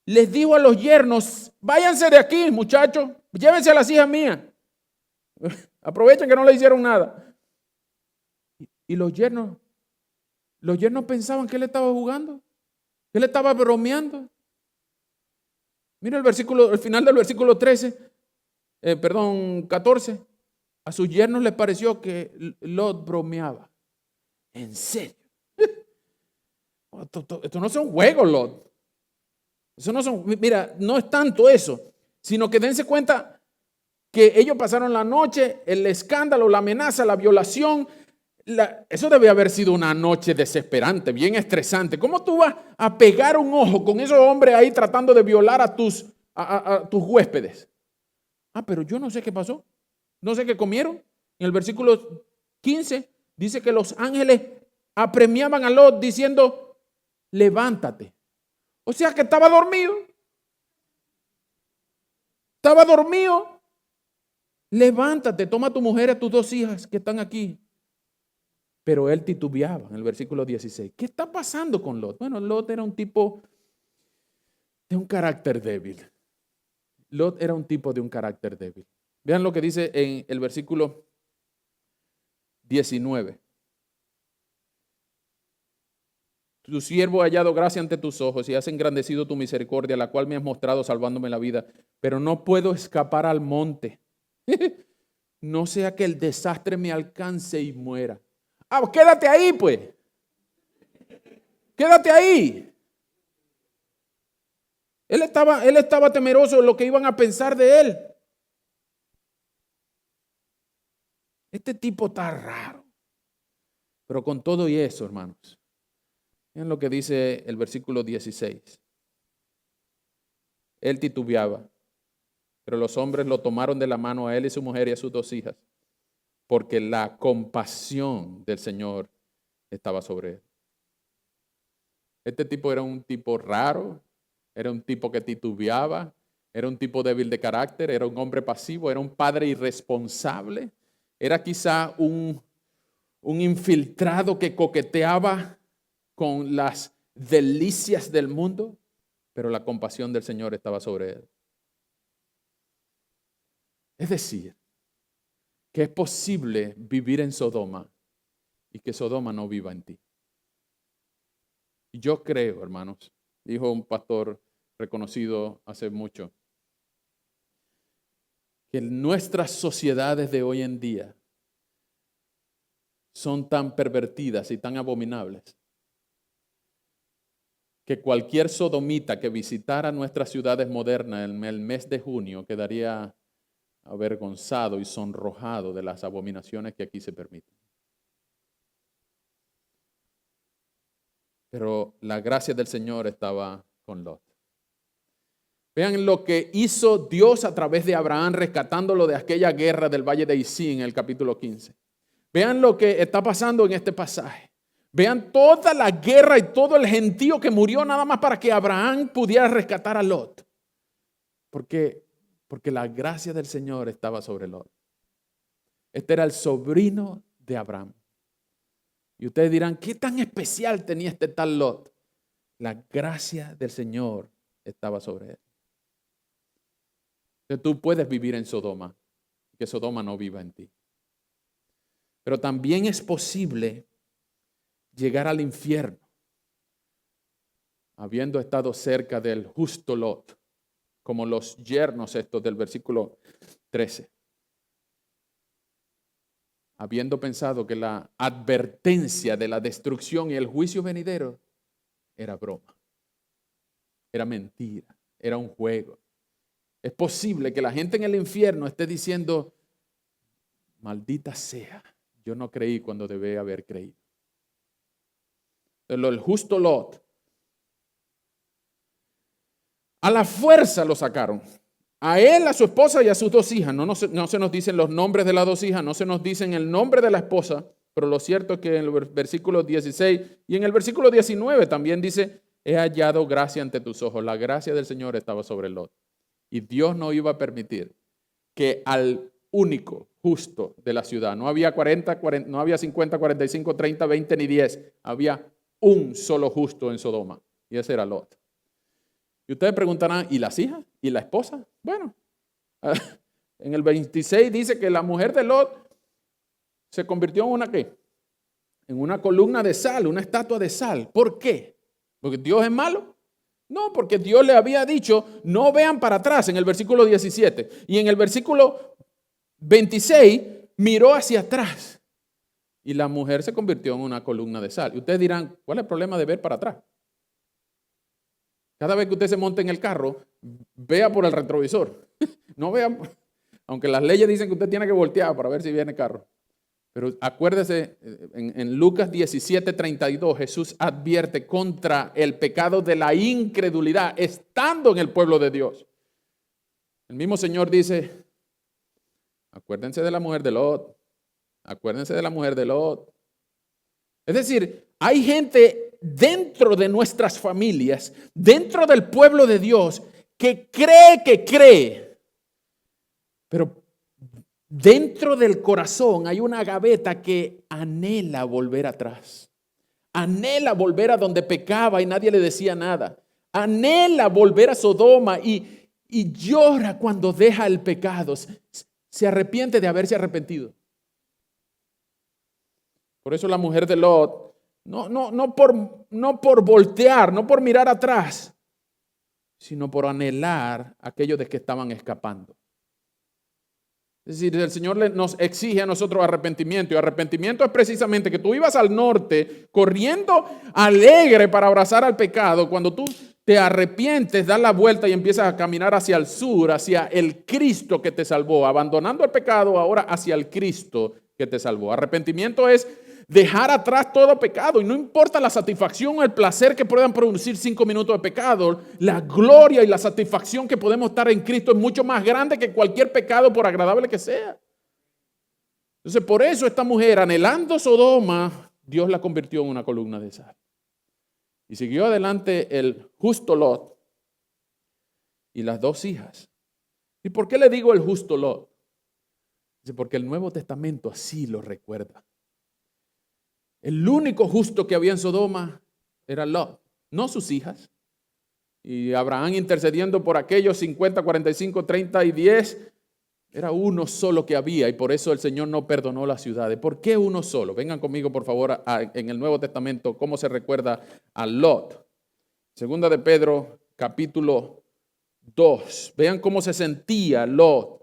Les dijo a los yernos, váyanse de aquí, muchachos, llévense a las hijas mías. Aprovechen que no le hicieron nada. Y los yernos pensaban que él estaba jugando, que él estaba bromeando. Mira el final del versículo 14. A sus yernos les pareció que Lot bromeaba. ¿En serio? Esto no son juegos, Lot. Mira, no es tanto eso, sino que dense cuenta que ellos pasaron la noche, el escándalo, la amenaza, la violación. Eso debe haber sido una noche desesperante, bien estresante. ¿Cómo tú vas a pegar un ojo con esos hombres ahí tratando de violar a tus huéspedes? Pero yo no sé qué pasó. No sé qué comieron. En el versículo 15 dice que los ángeles apremiaban a Lot diciendo, levántate. O sea que estaba dormido. Estaba dormido. Levántate, toma a tu mujer y a tus 2 hijas que están aquí. Pero él titubeaba en el versículo 16. ¿Qué está pasando con Lot? Bueno, Lot era un tipo de un carácter débil. Lot era un tipo de un carácter débil. Vean lo que dice en el versículo 19. Tu siervo ha hallado gracia ante tus ojos y has engrandecido tu misericordia, la cual me has mostrado salvándome la vida. Pero no puedo escapar al monte. No sea que el desastre me alcance y muera. Quédate ahí, pues. Quédate ahí. Él estaba temeroso de lo que iban a pensar de él. Este tipo está raro. Pero con todo y eso, hermanos, vean lo que dice el versículo 16. Él titubeaba, pero los hombres lo tomaron de la mano a él y su mujer y a sus 2 hijas, porque la compasión del Señor estaba sobre él. Este tipo era un tipo raro, era un tipo que titubeaba, era un tipo débil de carácter, era un hombre pasivo, era un padre irresponsable, era quizá un infiltrado que coqueteaba con las delicias del mundo, pero la compasión del Señor estaba sobre él. Es decir, que es posible vivir en Sodoma y que Sodoma no viva en ti. Y yo creo, hermanos, dijo un pastor reconocido hace mucho, que nuestras sociedades de hoy en día son tan pervertidas y tan abominables que cualquier sodomita que visitara nuestras ciudades modernas en el mes de junio quedaría avergonzado y sonrojado de las abominaciones que aquí se permiten. Pero la gracia del Señor estaba con Lot. Vean lo que hizo Dios a través de Abraham, rescatándolo de aquella guerra del valle de Isí en el capítulo 15. Vean lo que está pasando en este pasaje. Vean toda la guerra y todo el gentío que murió nada más para que Abraham pudiera rescatar a Lot. Porque la gracia del Señor estaba sobre Lot. Este era el sobrino de Abraham. Y ustedes dirán, ¿qué tan especial tenía este tal Lot? La gracia del Señor estaba sobre él. Entonces tú puedes vivir en Sodoma, que Sodoma no viva en ti. Pero también es posible llegar al infierno, habiendo estado cerca del justo Lot, como los yernos estos del versículo 13. Habiendo pensado que la advertencia de la destrucción y el juicio venidero era broma, era mentira, era un juego. Es posible que la gente en el infierno esté diciendo, maldita sea, yo no creí cuando debí haber creído. El justo Lot, a la fuerza lo sacaron. A él, a su esposa y a sus dos hijas. No se nos dicen los nombres de las dos hijas, no se nos dicen el nombre de la esposa, pero lo cierto es que en el versículo 16 y en el versículo 19 también dice, he hallado gracia ante tus ojos. La gracia del Señor estaba sobre Lot. Y Dios no iba a permitir que al único justo de la ciudad, no había 40, no había 50, 45, 30, 20 ni 10, había un solo justo en Sodoma, y ese era Lot. Y ustedes preguntarán, ¿y las hijas? ¿Y la esposa? Bueno, en el 26 dice que la mujer de Lot se convirtió en una ¿qué? En una columna de sal, una estatua de sal. ¿Por qué? ¿Porque Dios es malo? No, porque Dios le había dicho, no vean para atrás en el versículo 17. Y en el versículo 26 miró hacia atrás. Y la mujer se convirtió en una columna de sal. Y ustedes dirán, ¿cuál es el problema de ver para atrás? Cada vez que usted se monte en el carro, vea por el retrovisor. No vea, aunque las leyes dicen que usted tiene que voltear para ver si viene el carro. Pero acuérdese, en Lucas 17:32, Jesús advierte contra el pecado de la incredulidad, estando en el pueblo de Dios. El mismo Señor dice, acuérdense de la mujer de Lot, acuérdense de la mujer de Lot. Es decir, hay gente dentro de nuestras familias, dentro del pueblo de Dios, que cree, pero dentro del corazón hay una gaveta que anhela volver atrás. Anhela volver a donde pecaba y nadie le decía nada. Anhela volver a Sodoma y llora cuando deja el pecado. Se arrepiente de haberse arrepentido. Por eso la mujer de Lot, no por voltear, no por mirar atrás, sino por anhelar aquellos de que estaban escapando. Es decir, el Señor nos exige a nosotros arrepentimiento. Y arrepentimiento es precisamente que tú ibas al norte corriendo alegre para abrazar al pecado. Cuando tú te arrepientes, das la vuelta y empiezas a caminar hacia el sur, hacia el Cristo que te salvó. Abandonando el pecado ahora hacia el Cristo que te salvó. Arrepentimiento es dejar atrás todo pecado y no importa la satisfacción o el placer que puedan producir 5 minutos de pecado, la gloria y la satisfacción que podemos estar en Cristo es mucho más grande que cualquier pecado por agradable que sea. Entonces por eso esta mujer, anhelando Sodoma, Dios la convirtió en una columna de sal. Y siguió adelante el justo Lot y las dos hijas. ¿Y por qué le digo el justo Lot? Dice, porque el Nuevo Testamento así lo recuerda. El único justo que había en Sodoma era Lot, no sus hijas. Y Abraham intercediendo por aquellos 50, 45, 30 y 10, era uno solo que había y por eso el Señor no perdonó las ciudades. ¿Por qué uno solo? Vengan conmigo por favor en el Nuevo Testamento cómo se recuerda a Lot. Segunda de Pedro, capítulo 2. Vean cómo se sentía Lot.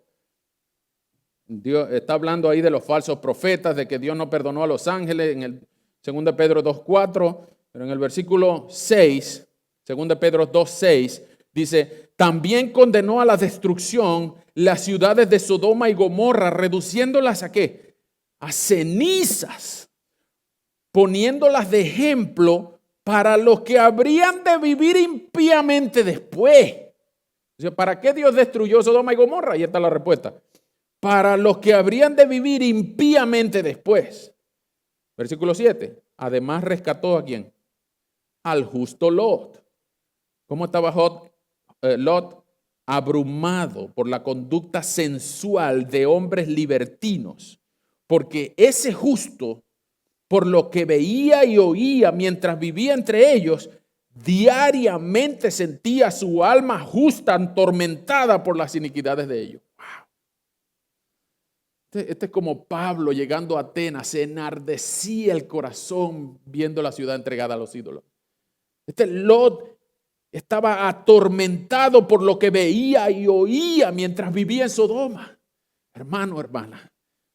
Dios está hablando ahí de los falsos profetas, de que Dios no perdonó a los ángeles en el 2 Pedro 2:4, pero en el versículo 6, 2 Pedro 2:6, Dice, también condenó a la destrucción las ciudades de Sodoma y Gomorra, reduciéndolas ¿a qué? A cenizas, poniéndolas de ejemplo para los que habrían de vivir impíamente después. O sea, ¿para qué Dios destruyó Sodoma y Gomorra? Ahí está la respuesta. Para los que habrían de vivir impíamente después. Versículo 7. Además rescató ¿a quién? Al justo Lot. ¿Cómo estaba Lot? Abrumado por la conducta sensual de hombres libertinos. Porque ese justo, por lo que veía y oía mientras vivía entre ellos, diariamente sentía su alma justa atormentada por las iniquidades de ellos. Wow. Este es como Pablo llegando a Atenas, se enardecía el corazón viendo la ciudad entregada a los ídolos. Lot estaba atormentado por lo que veía y oía mientras vivía en Sodoma. Hermano, hermana,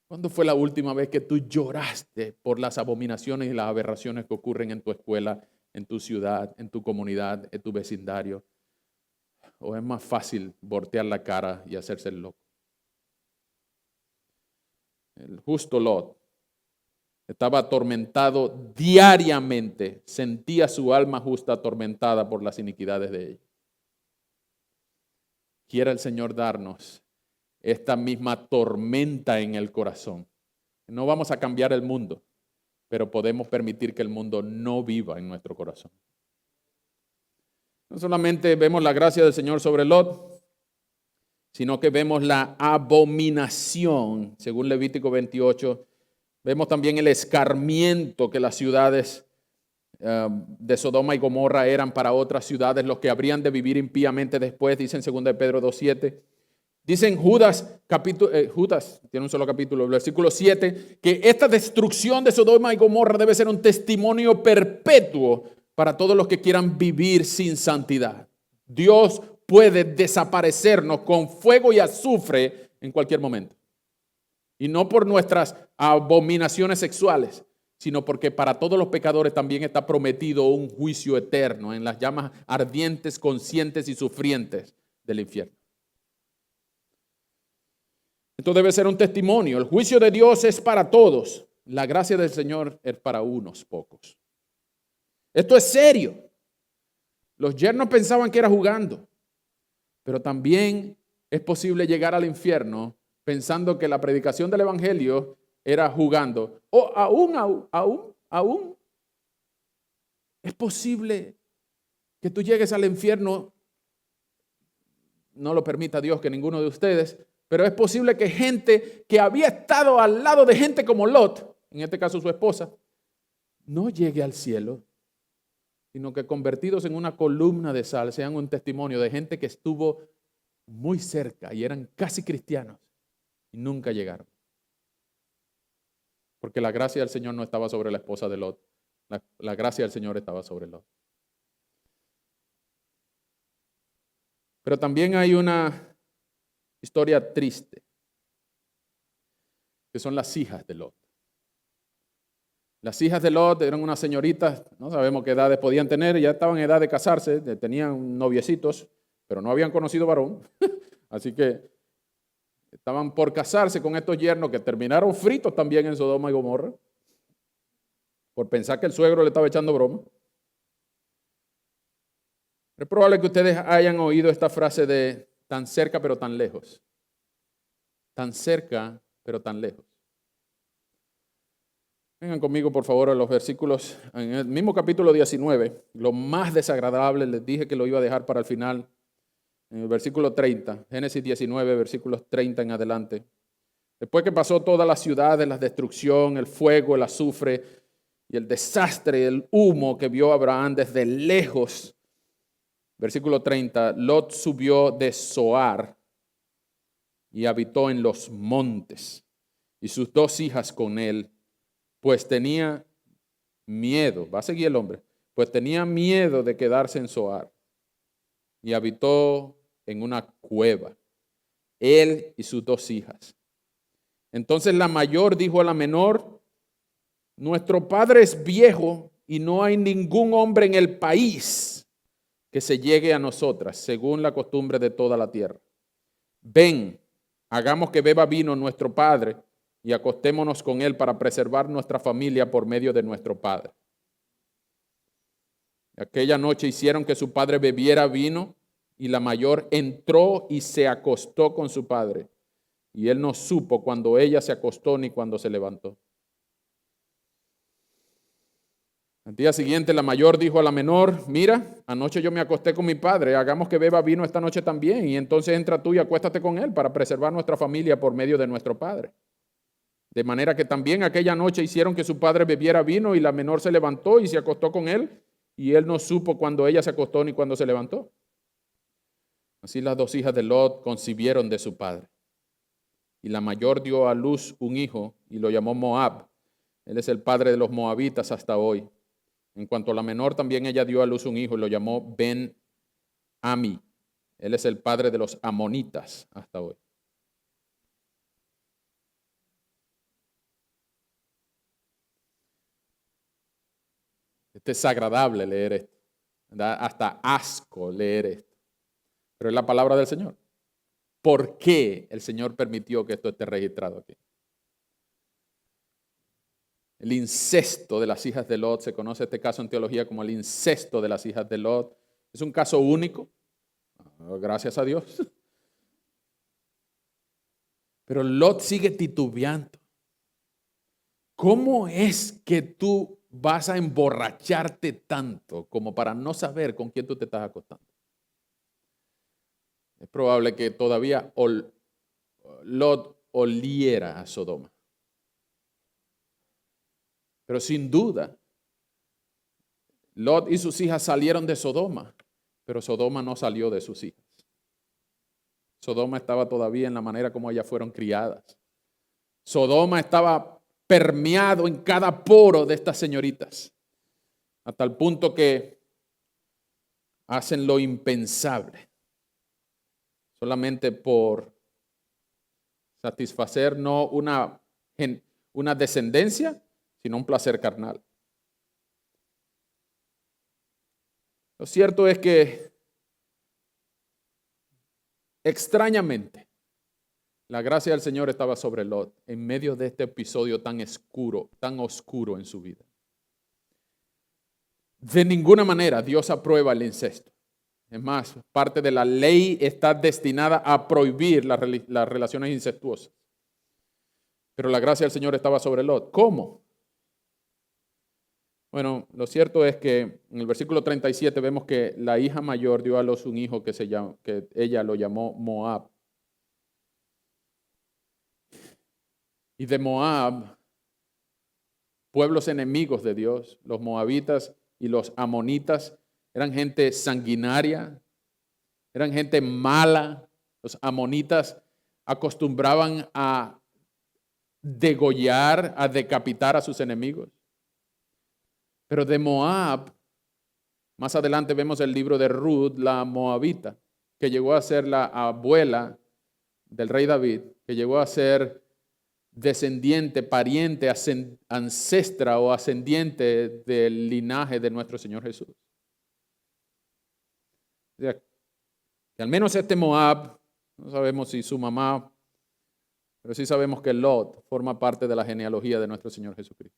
¿cuándo fue la última vez que tú lloraste por las abominaciones y las aberraciones que ocurren en tu escuela, en tu ciudad, en tu comunidad, en tu vecindario? ¿O es más fácil voltear la cara y hacerse el loco? El justo Lot estaba atormentado diariamente, sentía su alma justa atormentada por las iniquidades de ellos. Quiera el Señor darnos esta misma tormenta en el corazón. No vamos a cambiar el mundo, pero podemos permitir que el mundo no viva en nuestro corazón. No solamente vemos la gracia del Señor sobre Lot, sino que vemos la abominación, según Levítico 28. Vemos también el escarmiento que las ciudades de Sodoma y Gomorra eran para otras ciudades, los que habrían de vivir impíamente después, dicen 2 de Pedro 2:7. Dicen Judas tiene un solo capítulo, versículo 7, que esta destrucción de Sodoma y Gomorra debe ser un testimonio perpetuo para todos los que quieran vivir sin santidad. Dios puede desaparecernos con fuego y azufre en cualquier momento. Y no por nuestras abominaciones sexuales, sino porque para todos los pecadores también está prometido un juicio eterno en las llamas ardientes, conscientes y sufrientes del infierno. Esto debe ser un testimonio. El juicio de Dios es para todos. La gracia del Señor es para unos pocos. Esto es serio. Los yernos pensaban que era jugando, pero también es posible llegar al infierno pensando que la predicación del evangelio era jugando. O aún es posible que tú llegues al infierno, no lo permita Dios que ninguno de ustedes, pero es posible que gente que había estado al lado de gente como Lot, en este caso su esposa, no llegue al cielo, sino que convertidos en una columna de sal sean un testimonio de gente que estuvo muy cerca y eran casi cristianos y nunca llegaron. Porque la gracia del Señor no estaba sobre la esposa de Lot, la gracia del Señor estaba sobre Lot. Pero también hay una historia triste, que son las hijas de Lot. Las hijas de Lot eran unas señoritas, no sabemos qué edades podían tener, ya estaban en edad de casarse, tenían noviecitos, pero no habían conocido varón, así que estaban por casarse con estos yernos que terminaron fritos también en Sodoma y Gomorra, por pensar que el suegro le estaba echando broma. Es probable que ustedes hayan oído esta frase de tan cerca pero tan lejos. Tan cerca pero tan lejos. Vengan conmigo por favor a los versículos, en el mismo capítulo 19, lo más desagradable, les dije que lo iba a dejar para el final, en el versículo 30, Génesis 19, versículos 30 en adelante. Después que pasó toda la ciudad de la destrucción, el fuego, el azufre y el desastre, el humo que vio Abraham desde lejos, versículo 30, Lot subió de Zoar y habitó en los montes, y sus dos hijas con él, pues tenía miedo, va a seguir el hombre, pues tenía miedo de quedarse en Zoar, y habitó en una cueva, él y sus dos hijas. Entonces la mayor dijo a la menor: nuestro padre es viejo y no hay ningún hombre en el país que se llegue a nosotras, según la costumbre de toda la tierra. Ven, hagamos que beba vino nuestro padre y acostémonos con él para preservar nuestra familia por medio de nuestro padre. Aquella noche hicieron que su padre bebiera vino y la mayor entró y se acostó con su padre. Y él no supo cuando ella se acostó ni cuando se levantó. Al día siguiente la mayor dijo a la menor, mira, anoche yo me acosté con mi padre, hagamos que beba vino esta noche también, y entonces entra tú y acuéstate con él para preservar nuestra familia por medio de nuestro padre. De manera que también aquella noche hicieron que su padre bebiera vino y la menor se levantó y se acostó con él, y él no supo cuando ella se acostó ni cuando se levantó. Así las dos hijas de Lot concibieron de su padre. Y la mayor dio a luz un hijo y lo llamó Moab. Él es el padre de los moabitas hasta hoy. En cuanto a la menor, también ella dio a luz un hijo y lo llamó Ben-Ami. Él es el padre de los amonitas hasta hoy. Es desagradable leer esto. Da hasta asco leer esto. Pero es la palabra del Señor. ¿Por qué el Señor permitió que esto esté registrado aquí? El incesto de las hijas de Lot, se conoce este caso en teología como el incesto de las hijas de Lot. Es un caso único, gracias a Dios. Pero Lot sigue titubeando. ¿Cómo es que tú vas a emborracharte tanto como para no saber con quién tú te estás acostando? Es probable que todavía Lot oliera a Sodoma. Pero sin duda, Lot y sus hijas salieron de Sodoma, pero Sodoma no salió de sus hijas. Sodoma estaba todavía en la manera como ellas fueron criadas. Sodoma estaba permeado en cada poro de estas señoritas, hasta el punto que hacen lo impensable, solamente por satisfacer no una descendencia, sino un placer carnal. Lo cierto es que, extrañamente, la gracia del Señor estaba sobre Lot en medio de este episodio tan oscuro en su vida. De ninguna manera Dios aprueba el incesto. Es más, parte de la ley está destinada a prohibir las relaciones incestuosas. Pero la gracia del Señor estaba sobre Lot. ¿Cómo? Bueno, lo cierto es que en el versículo 37 vemos que la hija mayor dio a luz un hijo que ella lo llamó Moab. Y de Moab, pueblos enemigos de Dios, los moabitas y los amonitas, eran gente sanguinaria, eran gente mala. Los amonitas acostumbraban a degollar, a decapitar a sus enemigos. Pero de Moab, más adelante vemos el libro de Ruth, la moabita, que llegó a ser la abuela del rey David, que llegó a ser descendiente, pariente, ancestra o ascendiente del linaje de nuestro Señor Jesús. O sea, que al menos este Moab, no sabemos si su mamá, pero sí sabemos que Lot forma parte de la genealogía de nuestro Señor Jesucristo.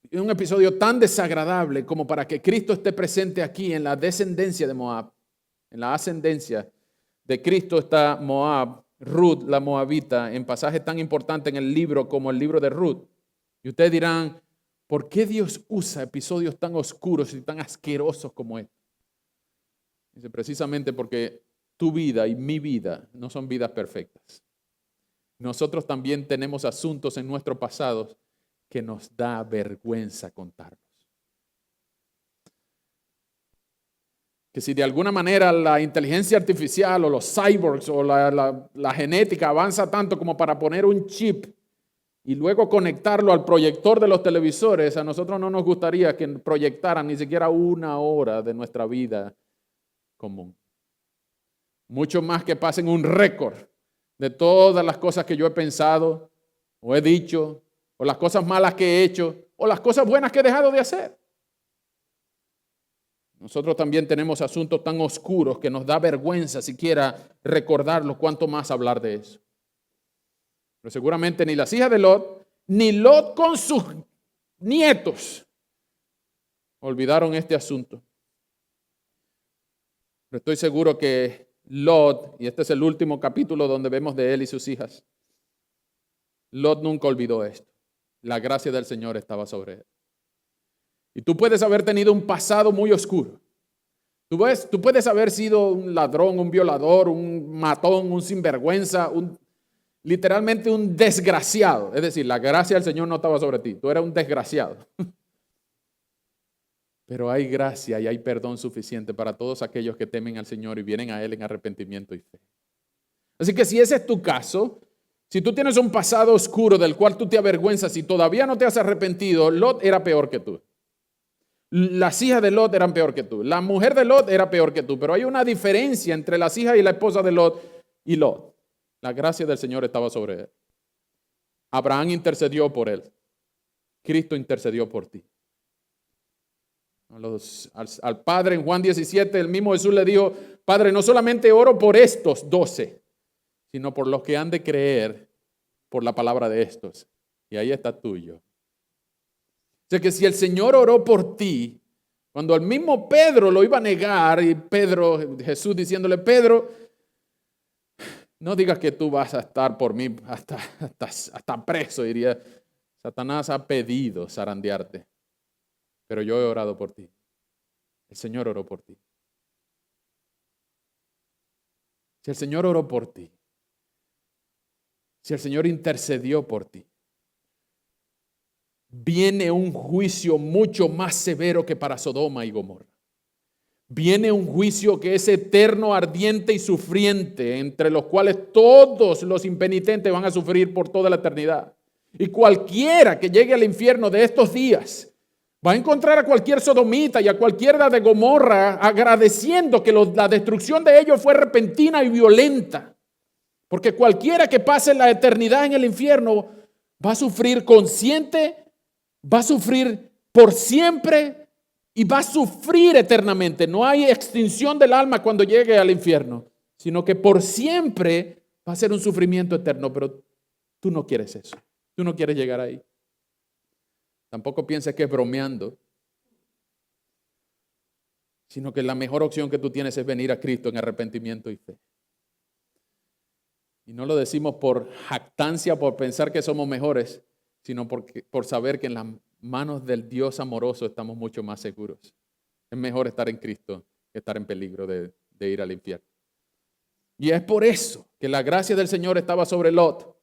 Es un episodio tan desagradable como para que Cristo esté presente aquí en la descendencia de Moab. En la ascendencia de Cristo está Moab, Ruth, la moabita, en pasajes tan importantes en el libro como el libro de Ruth. Y ustedes dirán, ¿por qué Dios usa episodios tan oscuros y tan asquerosos como este? Dice, precisamente porque tu vida y mi vida no son vidas perfectas. Nosotros también tenemos asuntos en nuestro pasado que nos da vergüenza contarnos. Que si de alguna manera la inteligencia artificial o los cyborgs o la genética avanza tanto como para poner un chip y luego conectarlo al proyector de los televisores, a nosotros no nos gustaría que proyectaran ni siquiera una hora de nuestra vida común. Mucho más que pasen un récord de todas las cosas que yo he pensado o he dicho, o las cosas malas que he hecho, o las cosas buenas que he dejado de hacer. Nosotros también tenemos asuntos tan oscuros que nos da vergüenza siquiera recordarlos, cuánto más hablar de eso. Pero seguramente ni las hijas de Lot, ni Lot con sus nietos olvidaron este asunto. Pero estoy seguro que Lot, y este es el último capítulo donde vemos de él y sus hijas, Lot nunca olvidó esto. La gracia del Señor estaba sobre él. Y tú puedes haber tenido un pasado muy oscuro. Tú puedes haber sido un ladrón, un violador, un matón, un sinvergüenza, literalmente un desgraciado. Es decir, la gracia del Señor no estaba sobre ti. Tú eras un desgraciado. Pero hay gracia y hay perdón suficiente para todos aquellos que temen al Señor y vienen a Él en arrepentimiento y fe. Así que si ese es tu caso, si tú tienes un pasado oscuro del cual tú te avergüenzas y todavía no te has arrepentido, Lot era peor que tú. Las hijas de Lot eran peor que tú. La mujer de Lot era peor que tú. Pero hay una diferencia entre las hijas y la esposa de Lot y Lot. La gracia del Señor estaba sobre él. Abraham intercedió por él. Cristo intercedió por ti. Al Padre en Juan 17, el mismo Jesús le dijo: Padre, no solamente oro por estos 12, sino por los que han de creer por la palabra de estos. Y ahí está tuyo. O sea que si el Señor oró por ti, cuando el mismo Pedro lo iba a negar, y Jesús diciéndole: Pedro, no digas que tú vas a estar por mí hasta preso, diría. Satanás ha pedido zarandearte, pero yo he orado por ti. El Señor oró por ti. Si el Señor oró por ti, si el Señor intercedió por ti, viene un juicio mucho más severo que para Sodoma y Gomorra. Viene un juicio que es eterno, ardiente y sufriente, entre los cuales todos los impenitentes van a sufrir por toda la eternidad. Y cualquiera que llegue al infierno de estos días va a encontrar a cualquier sodomita y a cualquiera de Gomorra agradeciendo que la destrucción de ellos fue repentina y violenta. Porque cualquiera que pase la eternidad en el infierno va a sufrir consciente, va a sufrir por siempre y va a sufrir eternamente. No hay extinción del alma cuando llegue al infierno, sino que por siempre va a ser un sufrimiento eterno. Pero tú no quieres eso. Tú no quieres llegar ahí. Tampoco pienses que es bromeando, sino que la mejor opción que tú tienes es venir a Cristo en arrepentimiento y fe. Y no lo decimos por jactancia, por pensar que somos mejores, sino por saber que en las manos del Dios amoroso estamos mucho más seguros. Es mejor estar en Cristo que estar en peligro de ir al infierno. Y es por eso que la gracia del Señor estaba sobre Lot.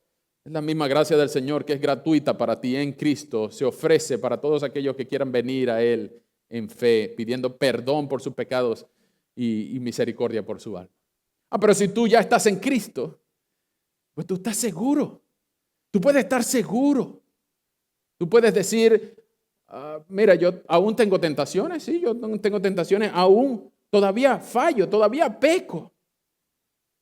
Es la misma gracia del Señor que es gratuita para ti en Cristo. Se ofrece para todos aquellos que quieran venir a Él en fe, pidiendo perdón por sus pecados y misericordia por su alma. Pero si tú ya estás en Cristo, pues tú estás seguro. Tú puedes estar seguro. Tú puedes decir: mira, yo aún tengo tentaciones. Sí, yo tengo tentaciones aún. Todavía fallo, todavía peco.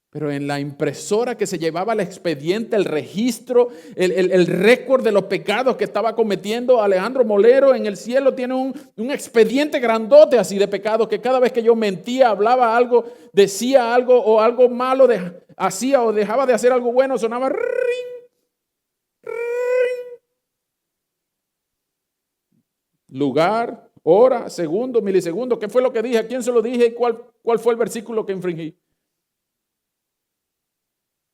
Pero en la impresora que se llevaba el expediente, el registro, el récord de los pecados que estaba cometiendo Alejandro Molero en el cielo tiene un expediente grandote así de pecados, que cada vez que yo mentía, hablaba algo, decía algo o algo malo hacía o dejaba de hacer algo bueno, sonaba ring, ring. Lugar, hora, segundo, milisegundo. ¿Qué fue lo que dije? ¿A quién se lo dije? ¿Y cuál fue el versículo que infringí?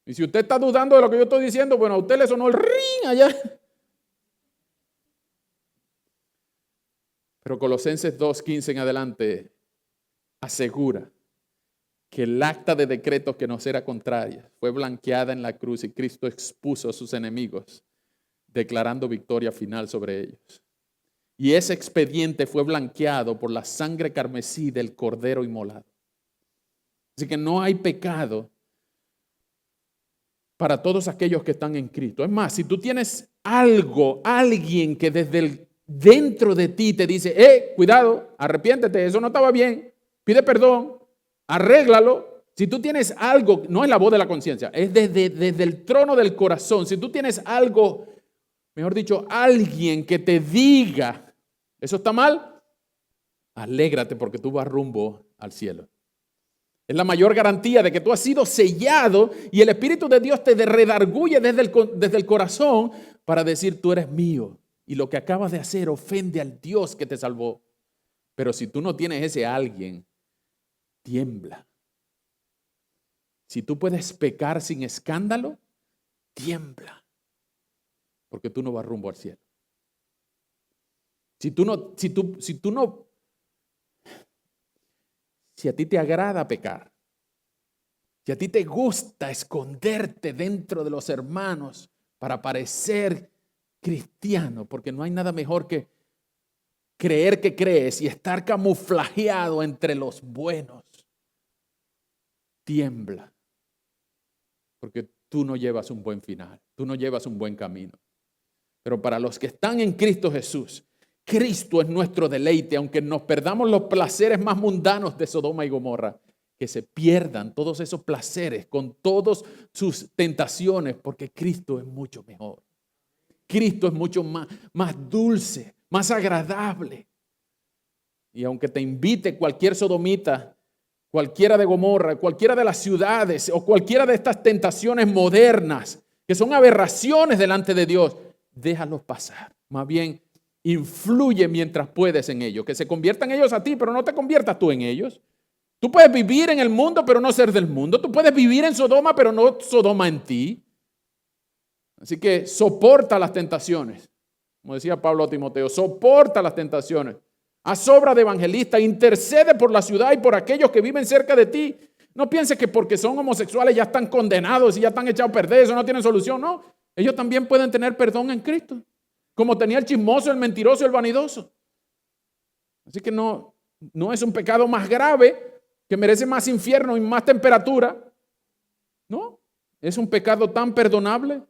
Y si usted está dudando de lo que yo estoy diciendo, bueno, a usted le sonó el ring allá. Pero Colosenses 2:15 en adelante asegura que el acta de decretos que nos era contraria fue blanqueada en la cruz y Cristo expuso a sus enemigos, declarando victoria final sobre ellos. Y ese expediente fue blanqueado por la sangre carmesí del Cordero inmolado. Así que no hay pecado para todos aquellos que están en Cristo. Es más, si tú tienes alguien que desde dentro de ti te dice: cuidado, arrepiéntete, eso no estaba bien, pide perdón, arréglalo. Si tú tienes algo, no es la voz de la conciencia, es desde el trono del corazón. Si tú tienes algo, mejor dicho, alguien que te diga: eso está mal, alégrate porque tú vas rumbo al cielo. Es la mayor garantía de que tú has sido sellado y el Espíritu de Dios te redarguye desde el corazón para decir tú eres mío y lo que acabas de hacer ofende al Dios que te salvó. Pero si tú no tienes ese alguien, tiembla. Si tú puedes pecar sin escándalo, tiembla. Porque tú no vas rumbo al cielo. Si a ti te agrada pecar, si a ti te gusta esconderte dentro de los hermanos para parecer cristiano, porque no hay nada mejor que creer que crees y estar camuflajeado entre los buenos, tiembla, porque tú no llevas un buen final, tú no llevas un buen camino. Pero para los que están en Cristo Jesús, Cristo es nuestro deleite, aunque nos perdamos los placeres más mundanos de Sodoma y Gomorra, que se pierdan todos esos placeres con todas sus tentaciones, porque Cristo es mucho mejor. Cristo es mucho más dulce, más agradable. Y aunque te invite cualquier sodomita, cualquiera de Gomorra, cualquiera de las ciudades o cualquiera de estas tentaciones modernas, que son aberraciones delante de Dios, déjalos pasar. Más bien, influye mientras puedes en ellos. Que se conviertan ellos a ti, pero no te conviertas tú en ellos. Tú puedes vivir en el mundo, pero no ser del mundo. Tú puedes vivir en Sodoma, pero no Sodoma en ti. Así que soporta las tentaciones. Como decía Pablo a Timoteo, soporta las tentaciones. Haz obra de evangelista, intercede por la ciudad y por aquellos que viven cerca de ti. No pienses que porque son homosexuales ya están condenados y ya están echados a perder, eso no tienen solución. No, ellos también pueden tener perdón en Cristo. Como tenía el chismoso, el mentiroso, el vanidoso. Así que no es un pecado más grave que merece más infierno y más temperatura. No, es un pecado tan perdonable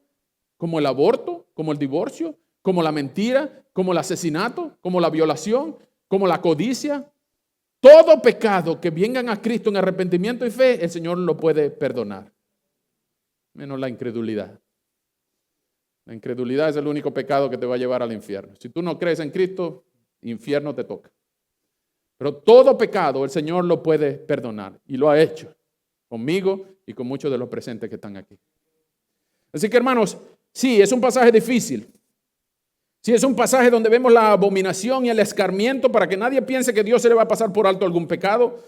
como el aborto, como el divorcio, como la mentira, como el asesinato, como la violación, como la codicia. Todo pecado que vengan a Cristo en arrepentimiento y fe, el Señor lo puede perdonar. Menos la incredulidad. La incredulidad es el único pecado que te va a llevar al infierno. Si tú no crees en Cristo, infierno te toca. Pero todo pecado el Señor lo puede perdonar. Y lo ha hecho conmigo y con muchos de los presentes que están aquí. Así que hermanos, sí, es un pasaje difícil. Sí, es un pasaje donde vemos la abominación y el escarmiento para que nadie piense que Dios se le va a pasar por alto algún pecado.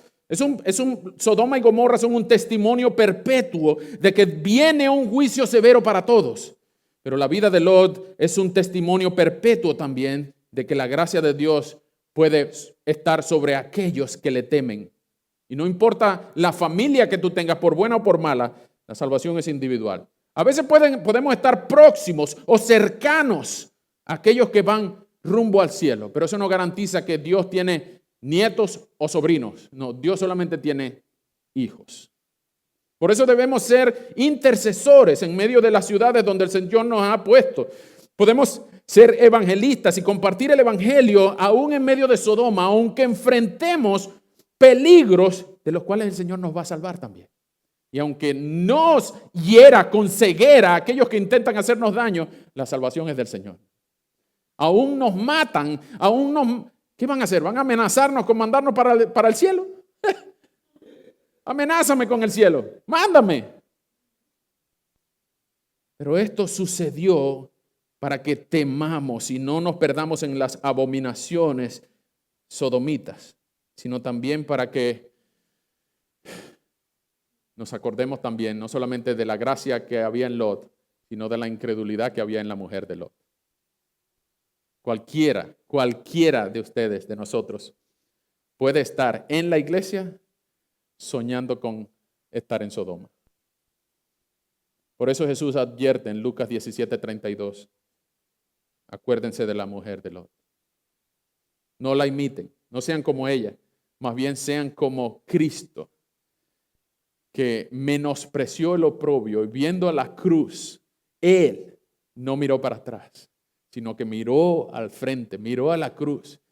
Sodoma y Gomorra son un testimonio perpetuo de que viene un juicio severo para todos. Pero la vida de Lot es un testimonio perpetuo también de que la gracia de Dios puede estar sobre aquellos que le temen. Y no importa la familia que tú tengas, por buena o por mala, la salvación es individual. A veces podemos estar próximos o cercanos a aquellos que van rumbo al cielo, pero eso no garantiza que Dios tiene nietos o sobrinos. No, Dios solamente tiene hijos. Por eso debemos ser intercesores en medio de las ciudades donde el Señor nos ha puesto. Podemos ser evangelistas y compartir el evangelio aún en medio de Sodoma, aunque enfrentemos peligros de los cuales el Señor nos va a salvar también. Y aunque nos hiera con ceguera a aquellos que intentan hacernos daño, la salvación es del Señor. Aún nos matan, ¿qué van a hacer? ¿Van a amenazarnos con mandarnos para el cielo? Amenázame con el cielo, mándame. Pero esto sucedió para que temamos y no nos perdamos en las abominaciones sodomitas, sino también para que nos acordemos también no solamente de la gracia que había en Lot, sino de la incredulidad que había en la mujer de Lot. Cualquiera de ustedes, de nosotros, puede estar en la iglesia soñando con estar en Sodoma. Por eso Jesús advierte en Lucas 17:32, acuérdense de la mujer de Lot. No la imiten, no sean como ella, más bien sean como Cristo, que menospreció el oprobio y viendo a la cruz, Él no miró para atrás, sino que miró al frente, miró a la cruz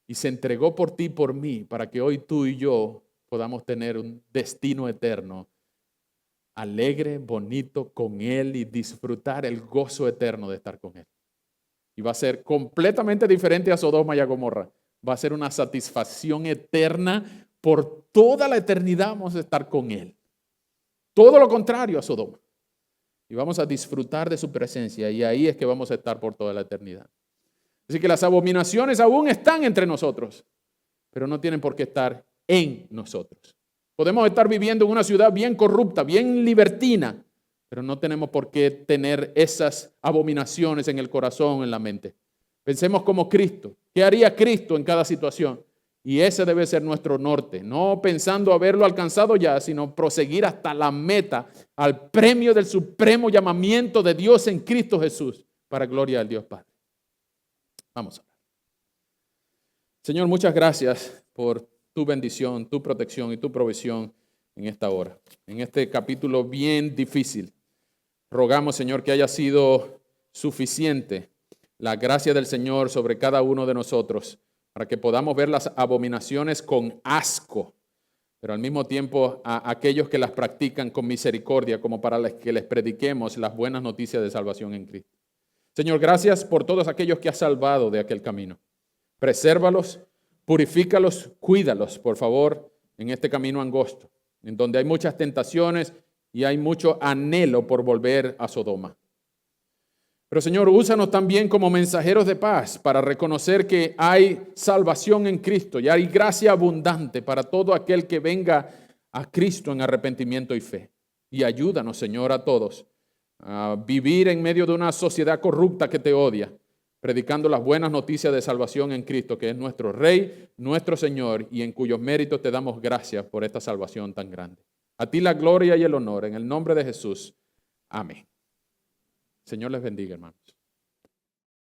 y se entregó por ti y por mí para que hoy tú y yo podamos tener un destino eterno, alegre, bonito con Él y disfrutar el gozo eterno de estar con Él. Y va a ser completamente diferente a Sodoma y a Gomorra, va a ser una satisfacción eterna. Por toda la eternidad vamos a estar con Él. Todo lo contrario a Sodoma. Y vamos a disfrutar de su presencia y ahí es que vamos a estar por toda la eternidad. Así que las abominaciones aún están entre nosotros, pero no tienen por qué estar en nosotros. Podemos estar viviendo en una ciudad bien corrupta, bien libertina, pero no tenemos por qué tener esas abominaciones en el corazón, en la mente. Pensemos como Cristo. ¿Qué haría Cristo en cada situación? Y ese debe ser nuestro norte, no pensando haberlo alcanzado ya, sino proseguir hasta la meta, al premio del supremo llamamiento de Dios en Cristo Jesús, para gloria del Dios Padre. Vamos a ver. Señor, muchas gracias por tu bendición, tu protección y tu provisión en esta hora, en este capítulo bien difícil. Rogamos, Señor, que haya sido suficiente la gracia del Señor sobre cada uno de nosotros, para que podamos ver las abominaciones con asco, pero al mismo tiempo a aquellos que las practican con misericordia, como para que les prediquemos las buenas noticias de salvación en Cristo. Señor, gracias por todos aquellos que has salvado de aquel camino. Presérvalos, purifícalos, cuídalos, por favor, en este camino angosto, en donde hay muchas tentaciones y hay mucho anhelo por volver a Sodoma. Pero Señor, úsanos también como mensajeros de paz para reconocer que hay salvación en Cristo y hay gracia abundante para todo aquel que venga a Cristo en arrepentimiento y fe. Y ayúdanos, Señor, a todos a vivir en medio de una sociedad corrupta que te odia, predicando las buenas noticias de salvación en Cristo, que es nuestro Rey, nuestro Señor, y en cuyos méritos te damos gracias por esta salvación tan grande. A ti la gloria y el honor, en el nombre de Jesús. Amén. Señor les bendiga, hermanos.